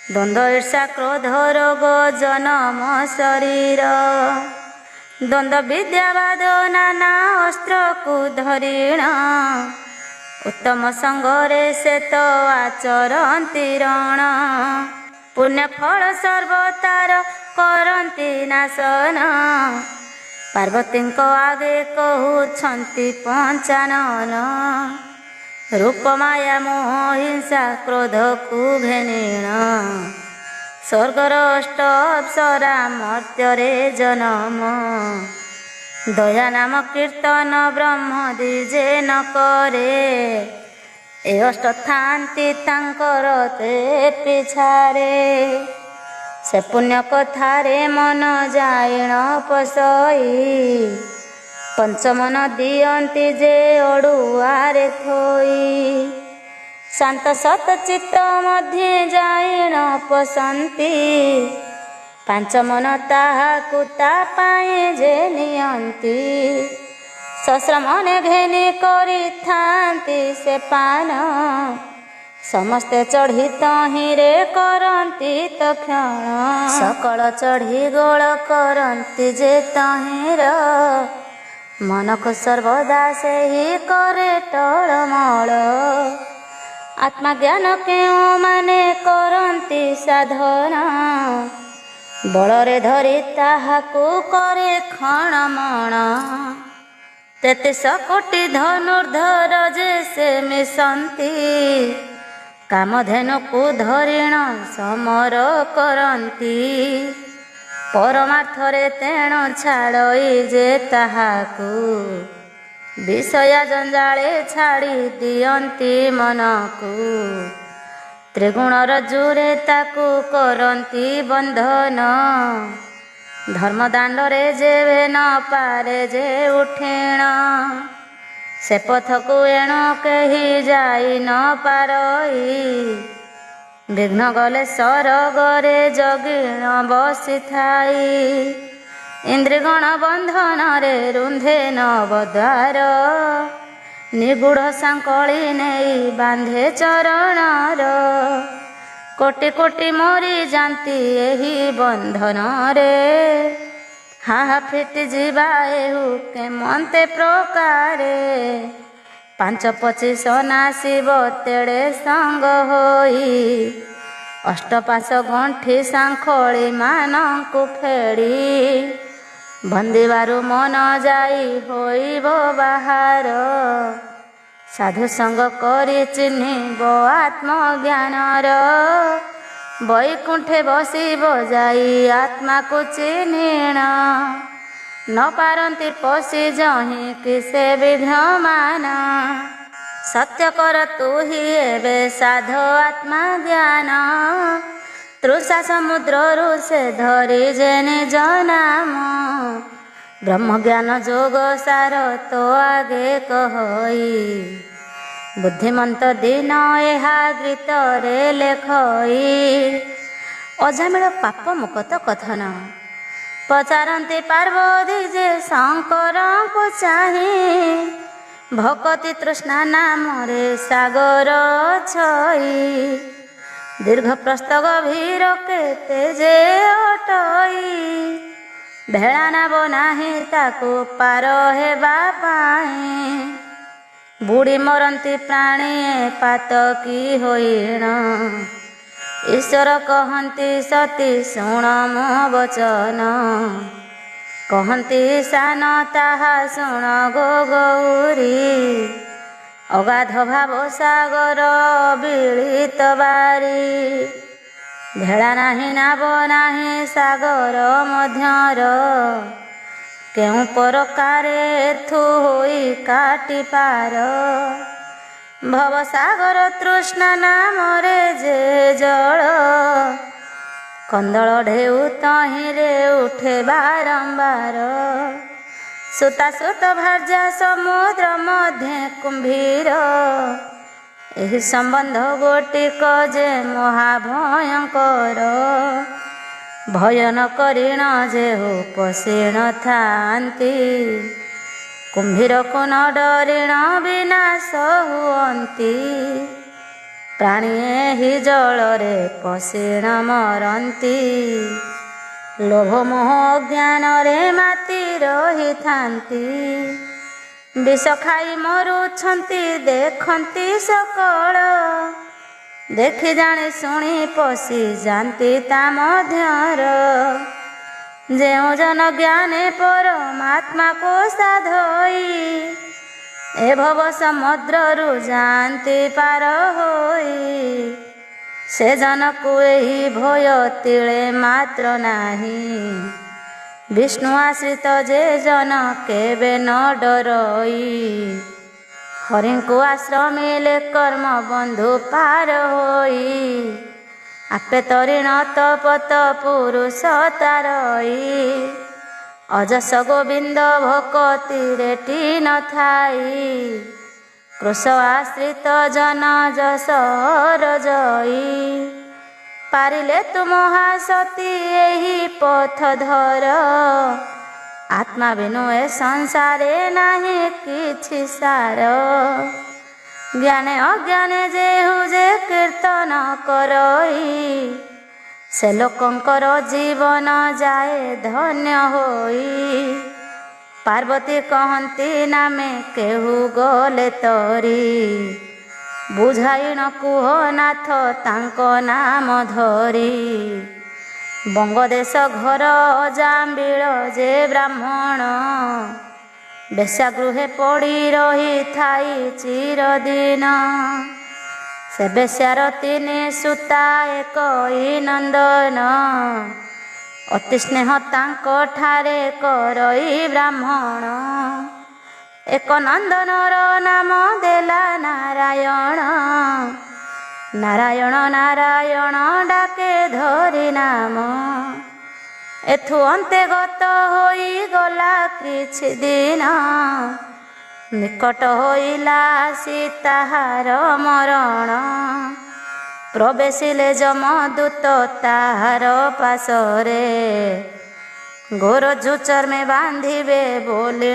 ଦ୍ୱନ୍ଦ୍ୱ ଈର୍ଷା କ୍ରୋଧ ରୋଗ ଜନମ ଶରୀର ଦ୍ୱନ୍ଦ୍ୱ ବିଦ୍ୟାବାଦ ନାନା ଅସ୍ତ୍ରକୁ ଧରିଣ ଉତ୍ତମ ସଙ୍ଗରେ ସେ ତ ଆଚରନ୍ତି ରଣ ପୁଣ୍ୟ ଫଳ ସର୍ବତାର କରନ୍ତି ନାଶନ ପାର୍ବତୀଙ୍କ ଆଗେ କହୁଛନ୍ତି ପଞ୍ଚାନନ ରୂପ ମାୟା ମୋହ ହିଂସା କ୍ରୋଧକୁ ଘେନିଣ ସ୍ୱର୍ଗର ଅଷ୍ଟ ଅପ୍ସରା ମର୍ତ୍ତ୍ୟରେ ଜନମ ଦୟା ନାମ କୀର୍ତ୍ତନ ବ୍ରହ୍ମ ଦିଜେ ନ କରେ ଏ ଅଷ୍ଟ ଥାନ୍ତି ତାଙ୍କର ତେ ପିଛାରେ ସେ ପୁଣ୍ୟ କଥାରେ ମନ ଯାଇଣ ପଶଇ ପଞ୍ଚମନ ଦିଅନ୍ତି ଯେ ଅଡ଼ୁଆରେ ଥୋଇ ଶାନ୍ତ ସତ ଚିତ୍ତ ମଧ୍ୟ ଯାଇଣ ପଶନ୍ତି ପାଞ୍ଚମନ ତାହାକୁ ତା ପାଇଁ ଯେ ନିଅନ୍ତି ଶସ୍ତ୍ର ମନେ ଘେନି କରିଥାନ୍ତି ସେ ପାନ ସମସ୍ତେ ଚଢ଼ି ତହିଁରେ କରନ୍ତି ତକ୍ଷଣ ସକଳ ଚଢ଼ି ଗୋଳ କରନ୍ତି ଯେ ତହିଁର ମନକୁ ସର୍ବଦା ସେହି କରେ ଟଳମଳ ଆତ୍ମଜ୍ଞାନ କେଉଁମାନେ କରନ୍ତି ସାଧନ ବଳରେ ଧରି ତାହାକୁ କରେ ଖଣମଣ 33 କୋଟି ଧନୁର୍ଦ୍ଧର ଯେ ସେ ମିଶନ୍ତି କାମଧେନୁକୁ ଧରିଣ ସମର କରନ୍ତି ପରମାର୍ଥରେ ତେଣୁ ଛାଡ଼ଇ ଯେ ତାହାକୁ ବିଷୟା ଜଞ୍ଜାଳେ ଛାଡ଼ି ଦିଅନ୍ତି ମନକୁ ତ୍ରିଗୁଣର ଜୁରେ ତାକୁ କରନ୍ତି ବନ୍ଧନ ଧର୍ମଦାଣ୍ଡରେ ଯେବେ ନ ପାରେ ଯେ ଉଠିଣ ସେ ପଥକୁ ଏଣୁ କେହି ଯାଇ ନ ପାରଇ ବିଘ୍ନ ଗଲେ ସରଗରେ ଜଗିଣ ବସିଥାଇ ଇନ୍ଦ୍ରିଗଣ ବନ୍ଧନରେ ରୁନ୍ଧେ ନବଦ୍ୱାର, ନିଗୁଢ଼ ସାଙ୍କଳି ନେଇ ବାନ୍ଧେ ଚରଣର। କୋଟି କୋଟି ମରିଯାନ୍ତି ଏହି ବନ୍ଧନରେ, ହାହା ଫିଟି ଯିବା ଏହୁ କେମନ୍ତେ ପ୍ରକାରେ। 5-25 ନାସିବ ତେଡ଼େ ସଙ୍ଗ ହୋଇ, ଅଷ୍ଟପାଶ ଗଣ୍ଠି ସାଙ୍ଖଳି ମାନଙ୍କୁ ଫେଡ଼ି। ବନ୍ଦିବାରୁ ମନ ଯାଇ ହୋଇବ ବାହାର, ସାଧୁ ସଙ୍ଗ କରି ଚିହ୍ନିବ ଆତ୍ମଜ୍ଞାନର। ବୈକୁଣ୍ଠେ ବସିବ ଯାଇ ଆତ୍ମାକୁ ଚିହ୍ନିଣ, ନ ପାରନ୍ତି ପଶି ଯହିଁ କି ସେ ବିଦ୍ୟମାନ। ସତ୍ୟ କର ତୁ ହି ଏବେ ସାଧ ଆତ୍ମା ଜ୍ଞାନ, ତୃଷା ସମୁଦ୍ରରୁ ସେ ଧରି ଯେ ନିଜ ନାମ। ବ୍ରହ୍ମଜ୍ଞାନ ଯୋଗ ସାର ତୋ ଆଗେ କହଇ, ବୁଦ୍ଧିମନ୍ତ ଦିନ ଏହା ଗୀତରେ ଲେଖଇ। ଅଜାମିଳ ପାପ ମୁକତ କଥନ, ପଚାରନ୍ତି ପାର୍ବତୀ ଯେ ଶଙ୍କରଙ୍କୁ ଚାହିଁ। ଭକତି ତୃଷ୍ଣା ନାମରେ ସାଗର ଛଇ, ଦୀର୍ଘ ପ୍ରସ୍ଥ ଗଭୀର କେତେ ଯେ ଅଟଇ। ଭେଳା ନାବ ନାହିଁ ତାକୁ ପାର ହେବା ପାଇଁ, ବୁଡ଼ି ମରନ୍ତି ପ୍ରାଣୀଏ ପାତକୀ ହୋଇଣ। ଈଶ୍ୱର କହନ୍ତି ସତୀ ଶୁଣ ମୋ ବଚନ, କହନ୍ତି ସାନ ତାହା ଶୁଣ ଗୋ ଗୌରୀ। ଅଗାଧ ଭାବ ସାଗର ବିଳିତ ବାରି, ଭେଳା ନାହିଁ ନାବ ନାହିଁ ସାଗର ମଧ୍ୟର। କେଉଁ ପ୍ରକାରେ ଏଥୁ ହୋଇ କାଟି ପାର, ଭବସାଗର ତୃଷ୍ଣା ନାମରେ ଯେ ଜଳ। କନ୍ଦଳ ଢେଉ ତହିଁରେ ଉଠେ ବାରମ୍ବାର, ସୁତା ସୁତ ଭାର୍ଯ୍ୟା ସମୁଦ୍ର ମଧ୍ୟେ କୁମ୍ଭୀର। ଏହି ସମ୍ବନ୍ଧ ଗୋଟିକ ଯେ ମହାଭୟଙ୍କର, ଭୟ ନ କରିଣ ଯେହୁ ପଶିଣ ଥାନ୍ତି। କୁମ୍ଭୀରକୁ ନ ଡରିଣ ବିନାଶ ହୁଅନ୍ତି, ପ୍ରାଣୀ ଏହି ଜଳରେ ପଶିଣ ମରନ୍ତି। ଲୋଭ ମୋହ ଅଜ୍ଞାନରେ ମାତି ରହିଥାନ୍ତି, ବିଷ ଖାଇ ମରୁଛନ୍ତି ଦେଖନ୍ତି ସକଳ। ଦେଖି ଜାଣି ଶୁଣି ପଶି ଯାନ୍ତି ତା ମଧ୍ୟର, ଯେଉଁ ଜନ ଜ୍ଞାନେ ପରମାତ୍ମାକୁ ସାଧଇ। ଏ ଭବ ସମୁଦ୍ରରୁ ଯାଆନ୍ତି ପାର ହୋଇ, ସେ ଜନକୁ ଏହି ଭୟ ତିଳେ ମାତ୍ର ନାହିଁ। ବିଷ୍ଣୁ ଆଶ୍ରିତ ଯେ ଜନ କେବେ ନ ଡରଇ, ହରିଙ୍କୁ ଆଶ୍ରମିଲେ କର୍ମ ବନ୍ଧୁ ପାର ହୋଇ। ଆପେ ତରିଣ ତପତ ପୁରୁଷ ତାରଇ, ଅଜସ ଗୋବିନ୍ଦ ଭକତିରେ ଟି ନଥାଇ। କୃଷ ଆଶ୍ରିତ ଜନ ଯଶର ଜଇ, ପାରିଲେ ତୁ ମହାସତୀ ଏହି ପଥ ଧର। ଆତ୍ମା ବିନୁ ଏ ସଂସାରେ ନାହିଁ କିଛି ସାର, ଜ୍ଞାନେ ଅଜ୍ଞାନେ ଯେହୁ ଯେ କୀର୍ତ୍ତନ କରଇ। ସେ ଲୋକଙ୍କର ଜୀବନ ଯାଏ ଧନ୍ୟ ହୋଇ, ପାର୍ବତୀ କହନ୍ତି ନାମେ କେହୁ ଗଲେ ତରି। ବୁଝାଇଣ କୁହ ନାଥ ତାଙ୍କ ନାମ ଧରି, ବଙ୍ଗଦେଶ ଘର ଅଜାମିଳ ଯେ ବ୍ରାହ୍ମଣ। ବେଶ୍ୟାଗୃହେ ପଡ଼ି ରହିଥାଇ ଚିରଦିନ, ସେ ବେଶ୍ୟାର 3 ସୁତା ଏକଇ ନନ୍ଦନ। ଅତି ସ୍ନେହ ତାଙ୍କ ଠାରେ କରଇ ବ୍ରାହ୍ମଣ, ଏକ ନନ୍ଦନର ନାମ ଦେଲା ନାରାୟଣ। ନାରାୟଣ ନାରାୟଣ ଡାକେ ଧରି ନାମ, ଏଥୁ ଅନ୍ତେ ଗତ ହୋଇଗଲା କିଛି ଦିନ। ନିକଟ ହୋଇଲା ଆସି ତାହାର ମରଣ, ପ୍ରବେଶିଲେ ଯମଦୂତ ତାହାର ପାଶରେ। ଗୋରଜୁ ଚର୍ମେ ବାନ୍ଧିବେ ବୋଲି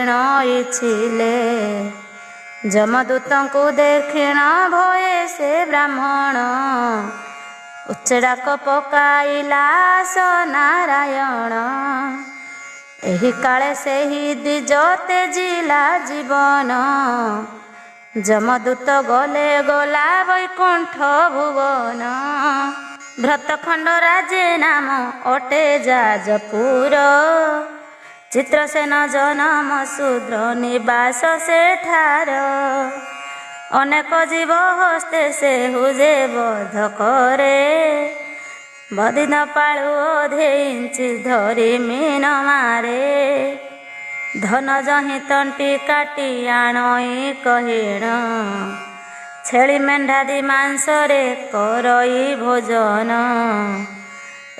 ଇଚ୍ଛିଲେ। ଯମଦୂତଙ୍କୁ ଦେଖିଣ ଭୟେ ସେ ବ୍ରାହ୍ମଣ, ଉଚ୍ଚ ଡାକ ପକାଇଲା ଆସ ନାରାୟଣ। ଏହି କାଳେ ସେହି ଦ୍ୱିଜ ତେଜିଲା ଜୀବନ, ଯମଦୂତ ଗଲେ ଗଲା ବୈକୁଣ୍ଠ ଭୁବନ। ଭ୍ରତଖଣ୍ଡ ରାଜେ ନାମ ଅଟେ ଯାଜପୁର, ଚିତ୍ରସେନ ଜନମ ଶୂଦ୍ର ନିବାସ ସେଠାର। ଅନେକ ଜୀବ ହସ୍ତେ ସେ ହୁଜେ ବଧ କରେ, ବଦିନ ପାଳୁ ଅଧେଇଞ୍ଚି ଧରି ମୀନ ମାରେ। ଧନ ଯହିଁ ତଣ୍ଟି କାଟି ଆଣଇ କହିଣ, ଛେଳି ମେଣ୍ଢାଦି ମାଂସରେ କରଇ ଭୋଜନ।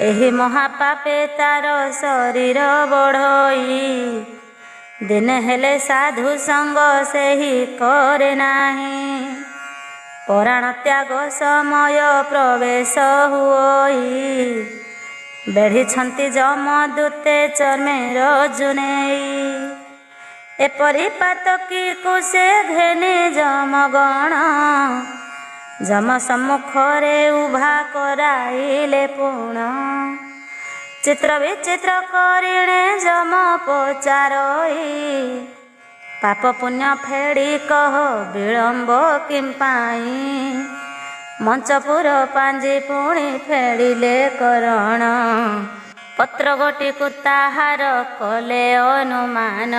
ଏହି ମହାପାପେ ତାର ଶରୀର ବଢ଼ଇ, ଦିନେ ହେଲେ ସାଧୁ ସଙ୍ଗ ସେହି କରେ ନାହିଁ। ପରାଣ ତ୍ୟାଗ ସମୟ ପ୍ରବେଶ ହୁଅଇ, ବେଢ଼ିଛନ୍ତି ଯମଦୂତେ ଚର୍ମେ ରଜୁ ନେଇ। ଏପରି ପାତକୀକୁ ସେ ଘେନି ଯମଗଣ, ଯମ ସମ୍ମୁଖରେ ଉଭା କରାଇଲେ ପୁଣ। ଚିତ୍ର ବିଚିତ୍ର କରିଣେ ଯମ ପଚାରଇ, ପାପ ପୁଣ୍ୟ ଫେଡ଼ି କହ ବିଳମ୍ବ କିମ୍ପାଇଁ। ମଞ୍ଚପୁର ପାଞ୍ଜି ପୁଣି ଫେଡ଼ିଲେ କରଣ, ପତ୍ର ଗୋଟିକୁ ତାହାର କଲେ ଅନୁମାନ।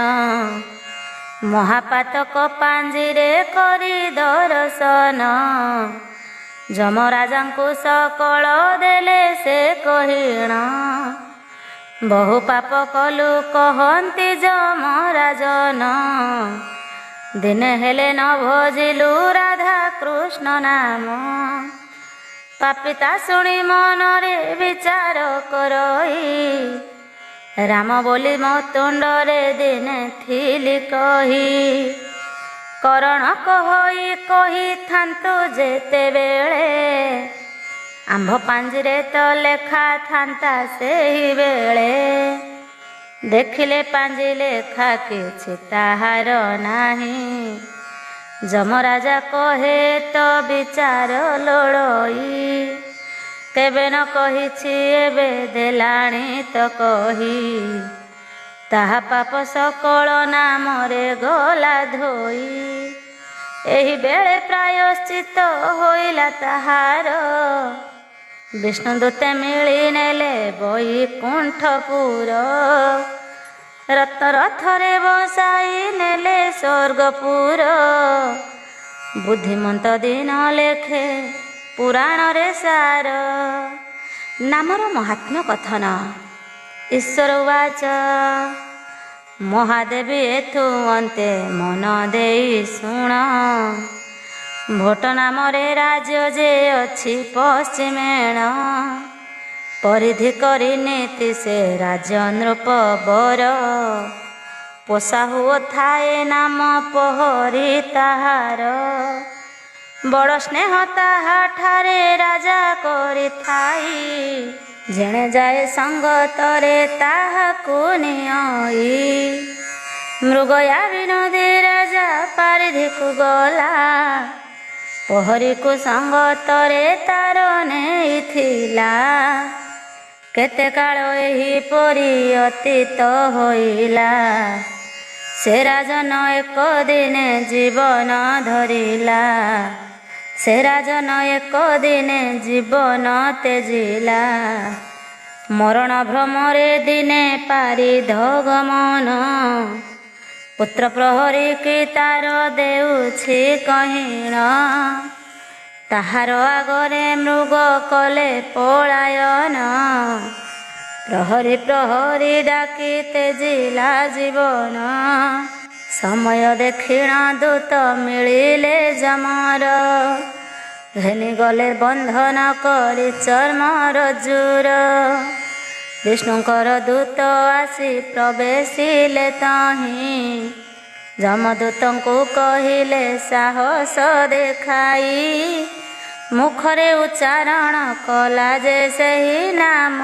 ମହାପାତକ ପାଞ୍ଜିରେ କରି ଦର୍ଶନ, ଯମରାଜାଙ୍କୁ ସକଳ ଦେଲେ ସେ କହିଣ। ବହୁ ପାପ କଲୁ କହନ୍ତି ଯମରାଜନ, ଦିନେ ହେଲେ ନ ଭଜିଲୁ ରାଧା କୃଷ୍ଣ ନାମ। ପାପିତା ଶୁଣି ମନରେ ବିଚାର କରଇ, ରାମ ବୋଲି ମୋ ତୁଣ୍ଡରେ ଦିନେ ଥିଲି କହି। କରଣ କହଇ କହିଥାନ୍ତୁ ଯେତେବେଳେ, ଆମ୍ଭ ପାଞ୍ଜିରେ ତ ଲେଖା ଥାନ୍ତା ସେହି ବେଳେ। ଦେଖିଲେ ପାଞ୍ଜି ଲେଖା କିଛି ତାହାର ନାହିଁ, ଯମରାଜା କହେ ତ ବିଚାର ଲୋଡ଼ଇ। କେବେ ନ କହିଛି ଏବେ ଦେଲାଣି ତ କହି, ତାହା ପାପ ସକଳ ନାମରେ ଗଲା ଧୋଇ। ଏହି ବେଳେ ପ୍ରାୟଶ୍ଚିତ ହୋଇଲା ତାହାର, ବିଷ୍ଣୁଦୂତେ ମିଳି ନେଲେ ବୈକୁଣ୍ଠପୁର। ରଥ ରଥରେ ବସାଇ ନେଲେ ସ୍ୱର୍ଗପୁର, ବୁଦ୍ଧିମନ୍ତ ଦିନ ଲେଖେ ପୁରାଣରେ ସାର। ନାମର ମହାତ୍ମ୍ୟ କଥନ। ଈଶ୍ୱର ଉବାଚ, ମହାଦେବୀ ଏଥୁ ଅନ୍ତେ ମନ ଦେଇ ଶୁଣ। ଭୋଟ ନାମରେ ରାଜ୍ୟ ଯେ ଅଛି ପଶ୍ଚିମେଣ, ପରିଧି କରି ନୀତି ସେ ରାଜ୍ୟ ନୃପ ବର। ପୋଷା ହୁଅ ଥାଏ ନାମ ପହରି ତାହାର, ବଡ଼ ସ୍ନେହ ତାହାଠାରେ ରାଜା କରିଥାଇ। ଯେଣେ ଯାଏ ସଙ୍ଗତରେ ତାହାକୁ ନିଅଇ, ମୃଗୟା ବିନୋଦୀ ରାଜା ପାରିଧିକୁ ଗଲା। ପହରିକୁ ସଙ୍ଗତରେ ତାର ନେଇଥିଲା, କେତେ କାଳ ଏହିପରି ଅତୀତ ହୋଇଲା। ସେ ରାଜନ ଏକ ଦିନେ ଜୀବନ ଧରିଲା, ସେ ରାଜନ ଏକ ଦିନେ ଜୀବନ ତେଜିଲା। ମରଣ ଭ୍ରମରେ ଦିନେ ପାରିଧ ଗମନ, ପୁତ୍ର ପ୍ରହରୀ କି ତାର ଦେଉଛି କହିଣ। ତାହାର ଆଗରେ ମୃଗ କଲେ ପଳାୟନ, ପ୍ରହରୀ ପ୍ରହରୀ ଡାକି ତେଜିଲା ଜୀବନ। ସମୟ ଦେଖିଣ ଦୂତ ମିଳିଲେ ଯମର, ଘେନିଗଲେ ବନ୍ଧନ କରି ଚର୍ମ ରଜ୍ଜୁର। ବିଷ୍ଣୁଙ୍କର ଦୂତ ଆସି ପ୍ରବେଶିଲେ ତହିଁ, ଯମଦୂତଙ୍କୁ କହିଲେ ସାହସ ଦେଖାଇ। ମୁଖରେ ଉଚ୍ଚାରଣ କଲା ଯେ ସେହି ନାମ,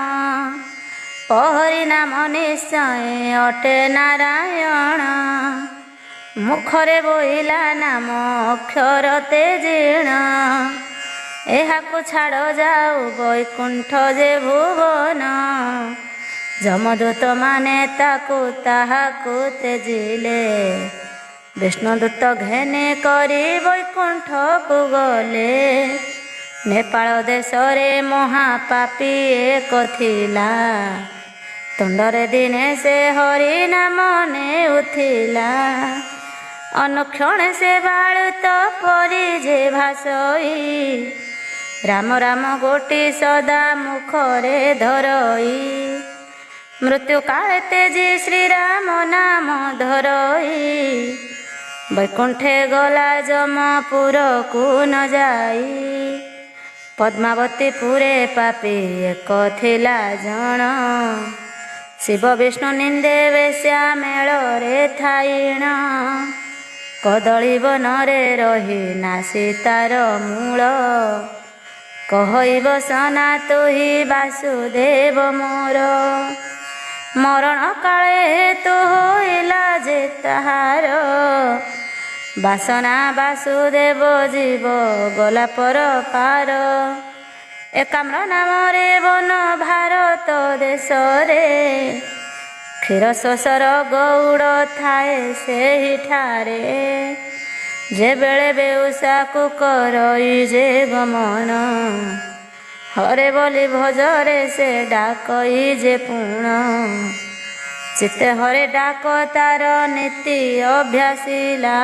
ହରି ନାମ ନିଶ୍ଚୟ ଅଟେ ନାରାୟଣ। ମୁଖରେ ବୋଇଲା ନାମ ଅକ୍ଷର ତେଜିଣ। ଏହାକୁ ଛାଡ଼ ଯାଉ ବୈକୁଣ୍ଠ ଯେ ଭୁବନ। ଯମଦୂତ ମାନେ ତାହାକୁ ତେଜିଲେ। ବିଷ୍ଣୁଦୂତ ଘେନି କରି ବୈକୁଣ୍ଠକୁ ଗଲେ। ନେପାଳ ଦେଶରେ ମହାପାପୀ ଏକ ଥିଲା। ତୁଣ୍ଡରେ ଦିନେ ସେ ହରି ନାମ ନେଉଥିଲା। ଅନୁକ୍ଷଣେ ସେ ବାଳୁତ ପରି ଯେ ଭାସଇ। ରାମ ରାମ ଗୋଟି ସଦା ମୁଖରେ ଧରଇ। ମୃତ୍ୟୁ କାଳେ ତେଜି ଶ୍ରୀରାମ ନାମ ଧରଇ। ବୈକୁଣ୍ଠେ ଗଲା ଯମପୁରକୁ ନ ଯାଇ। ପଦ୍ମାବତୀପୁରେ ପାପୀ ଏକ ଥିଲା ଜଣ। ଶିବ ବିଷ୍ଣୁ ନିନ୍ଦେ ବେଶ୍ୟା ମେଳରେ ଥାଇଣ। କଦଳୀ ବନରେ ରହି ନାସି ତାର ମୂଳ। କହିବ ସନା ତୁହି ବାସୁଦେବ ମୋର। ମରଣ କାଳେ ହେତୁ ହୋଇଲା ଯେ ତାହାର। ବାସନା ବାସୁଦେବ ଜୀବ ଗଲା ପର ପାର। ଏକାମ୍ର ନାମରେ ବନ ଭାରତ ଦେଶରେ। କ୍ଷୀର ଶୋଷର ଗଉଡ଼ ଥାଏ ସେହିଠାରେ। ଯେବେଳେ ବେଉସାକୁ କରଇ ଯେ ଗମନ। ହରେ ବୋଲି ଭଜରେ ସେ ଡାକଇ ଯେ ପୁଣ। ଚିତେ ହରେ ଡାକ ତାର ନୀତି ଅଭ୍ୟାସିଲା।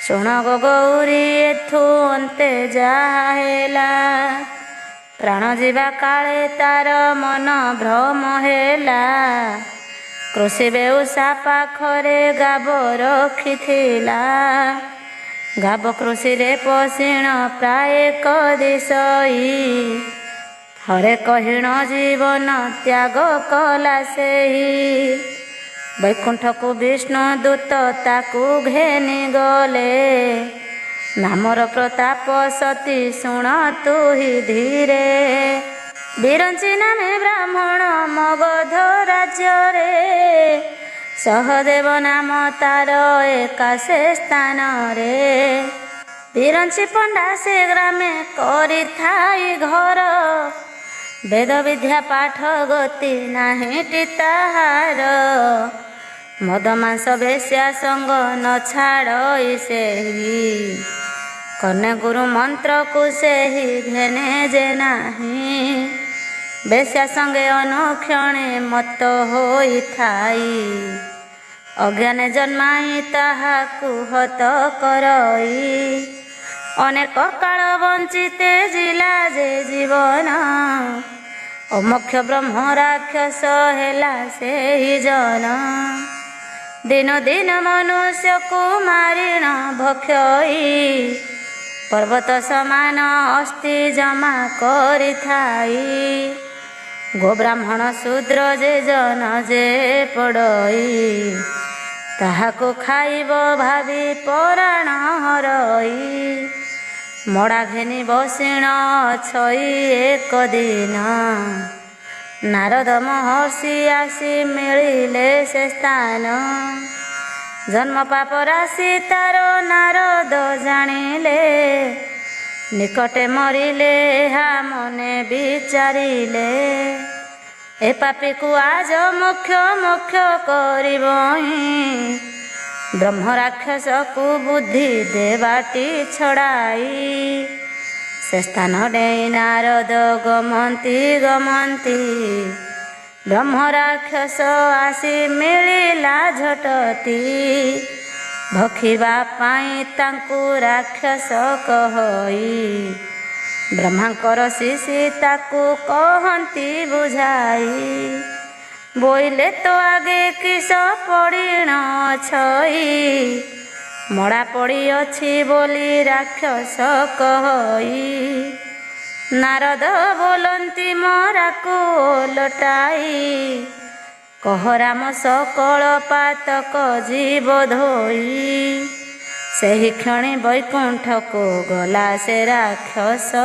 ଶୁଣ ଗୋ ଗୌରୀ ଏଥୁ ଅନ୍ତେ ଯାହା ହେଲା। ପ୍ରାଣ ଯିବା କାଳେ ତାର ମନ ଭ୍ରମ ହେଲା। କୃଷି ବେଉସା ପାଖରେ ଗାବ ରଖିଥିଲା। ଗାବ କୃଷିରେ ପଶିଣ ପ୍ରାୟ କଦିଶଇ। ହରେ କହିଣ ଜୀବନ ତ୍ୟାଗ କଲା ସେହି। ବୈକୁଣ୍ଠକୁ ବିଷ୍ଣୁ ଦୂତ ତାକୁ ଘେନି ଗଲେ। ନାମର ପ୍ରତାପ ସତୀ ଶୁଣ ତୁହି ଧୀରେ। ବିରଞ୍ଚି ନାମେ ବ୍ରାହ୍ମଣ ମଗଧ ରାଜ୍ୟରେ। ସହଦେବ ନାମ ତାର ଏକା ସେ ସ୍ଥାନରେ। ବିରଞ୍ଚି ପଣ୍ଡା ସେ ଗ୍ରାମେ କରିଥାଇ ଘର। ବେଦ ବିଦ୍ୟା ପାଠ ଗତି ନାହିଁଟି ତାହାର। ମଦ ମାଂସ ବେଶ୍ୟା ସଙ୍ଗ ନ ଛାଡ଼ଇ ସେହି। କନେ ଗୁରୁ ମନ୍ତ୍ରକୁ ସେହି ଘେନେ ଯେ ନାହିଁ। ବେଶ୍ୟା ସଙ୍ଗେ ଅନୁକ୍ଷଣେ ମତ ହୋଇଥାଇ। ଅଜ୍ଞାନେ ଜନ୍ମାଇ ତାହାକୁ ହତ କରଇ। ଅନେକ କାଳ ବଞ୍ଚିତେ ଜିଲା ଯେ ଜୀବନ। ଅମୋକ୍ଷ ବ୍ରହ୍ମ ରାକ୍ଷସ ହେଲା ସେହି ଜନ। ଦିନ ଦିନ ମନୁଷ୍ୟକୁ ମାରିଣ ଭକ୍ଷଇ। ପର୍ବତ ସମାନ ଅସ୍ଥି ଜମା କରିଥାଇ। ଗୋବ୍ରାହ୍ମଣ ଶୂଦ୍ର ଯେ ଜନ ଯେ ପଡ଼ଇ। ତାହାକୁ ଖାଇବ ଭାବି ପରାଣ ହରଇ। ମଡ଼ା ଘେନି ବସିଣ ଛଇ ଏକ ଦିନ। ନାରଦ ମହର୍ଷି ଆସି ମିଳିଲେ ସେ ସ୍ଥାନ। ଜନ୍ମ ପାପ ରାଶି ତାର ନାରଦ ଜାଣିଲେ। ନିକଟେ ମରିଲେ ଏହା ମନେ ବିଚାରିଲେ। ଏ ପାପୀକୁ ଆଜ ମୋକ୍ଷ କରିବହିଁ। ବ୍ରହ୍ମ ରାକ୍ଷସକୁ ବୁଦ୍ଧି ଦେବାଟି ଛଡ଼ାଇ। ସେ ସ୍ଥାନ ଡେଇଁ ନାରଦ ଗମନ୍ତି ଗମନ୍ତି। ବ୍ରହ୍ମ ରାକ୍ଷସ ଆସି ମିଳିଲା ଝଟତି। ଭଖିବା ପାଇଁ ତାଙ୍କୁ ରାକ୍ଷସ କହଇ। ବ୍ରହ୍ମାଙ୍କର ଶିଶି ତାକୁ କହନ୍ତି ବୁଝାଇ। ବୋଇଲେ ତ ଆଗେ କିସ ପଡ଼ିଣ ଛଇ। ମଡ଼ା ପଡ଼ିଅଛି ବୋଲି ରାକ୍ଷସ କହଇ। ନାରଦ ବୋଲନ୍ତି ମରାକୁ ଓଲଟାଇ। କହ ରାମ ସକଳ ପାତକ ଜୀବ ଧୋଇ। ସେହି କ୍ଷଣି ବୈକୁଣ୍ଠକୁ ଗଲା ସେ ରାକ୍ଷସ।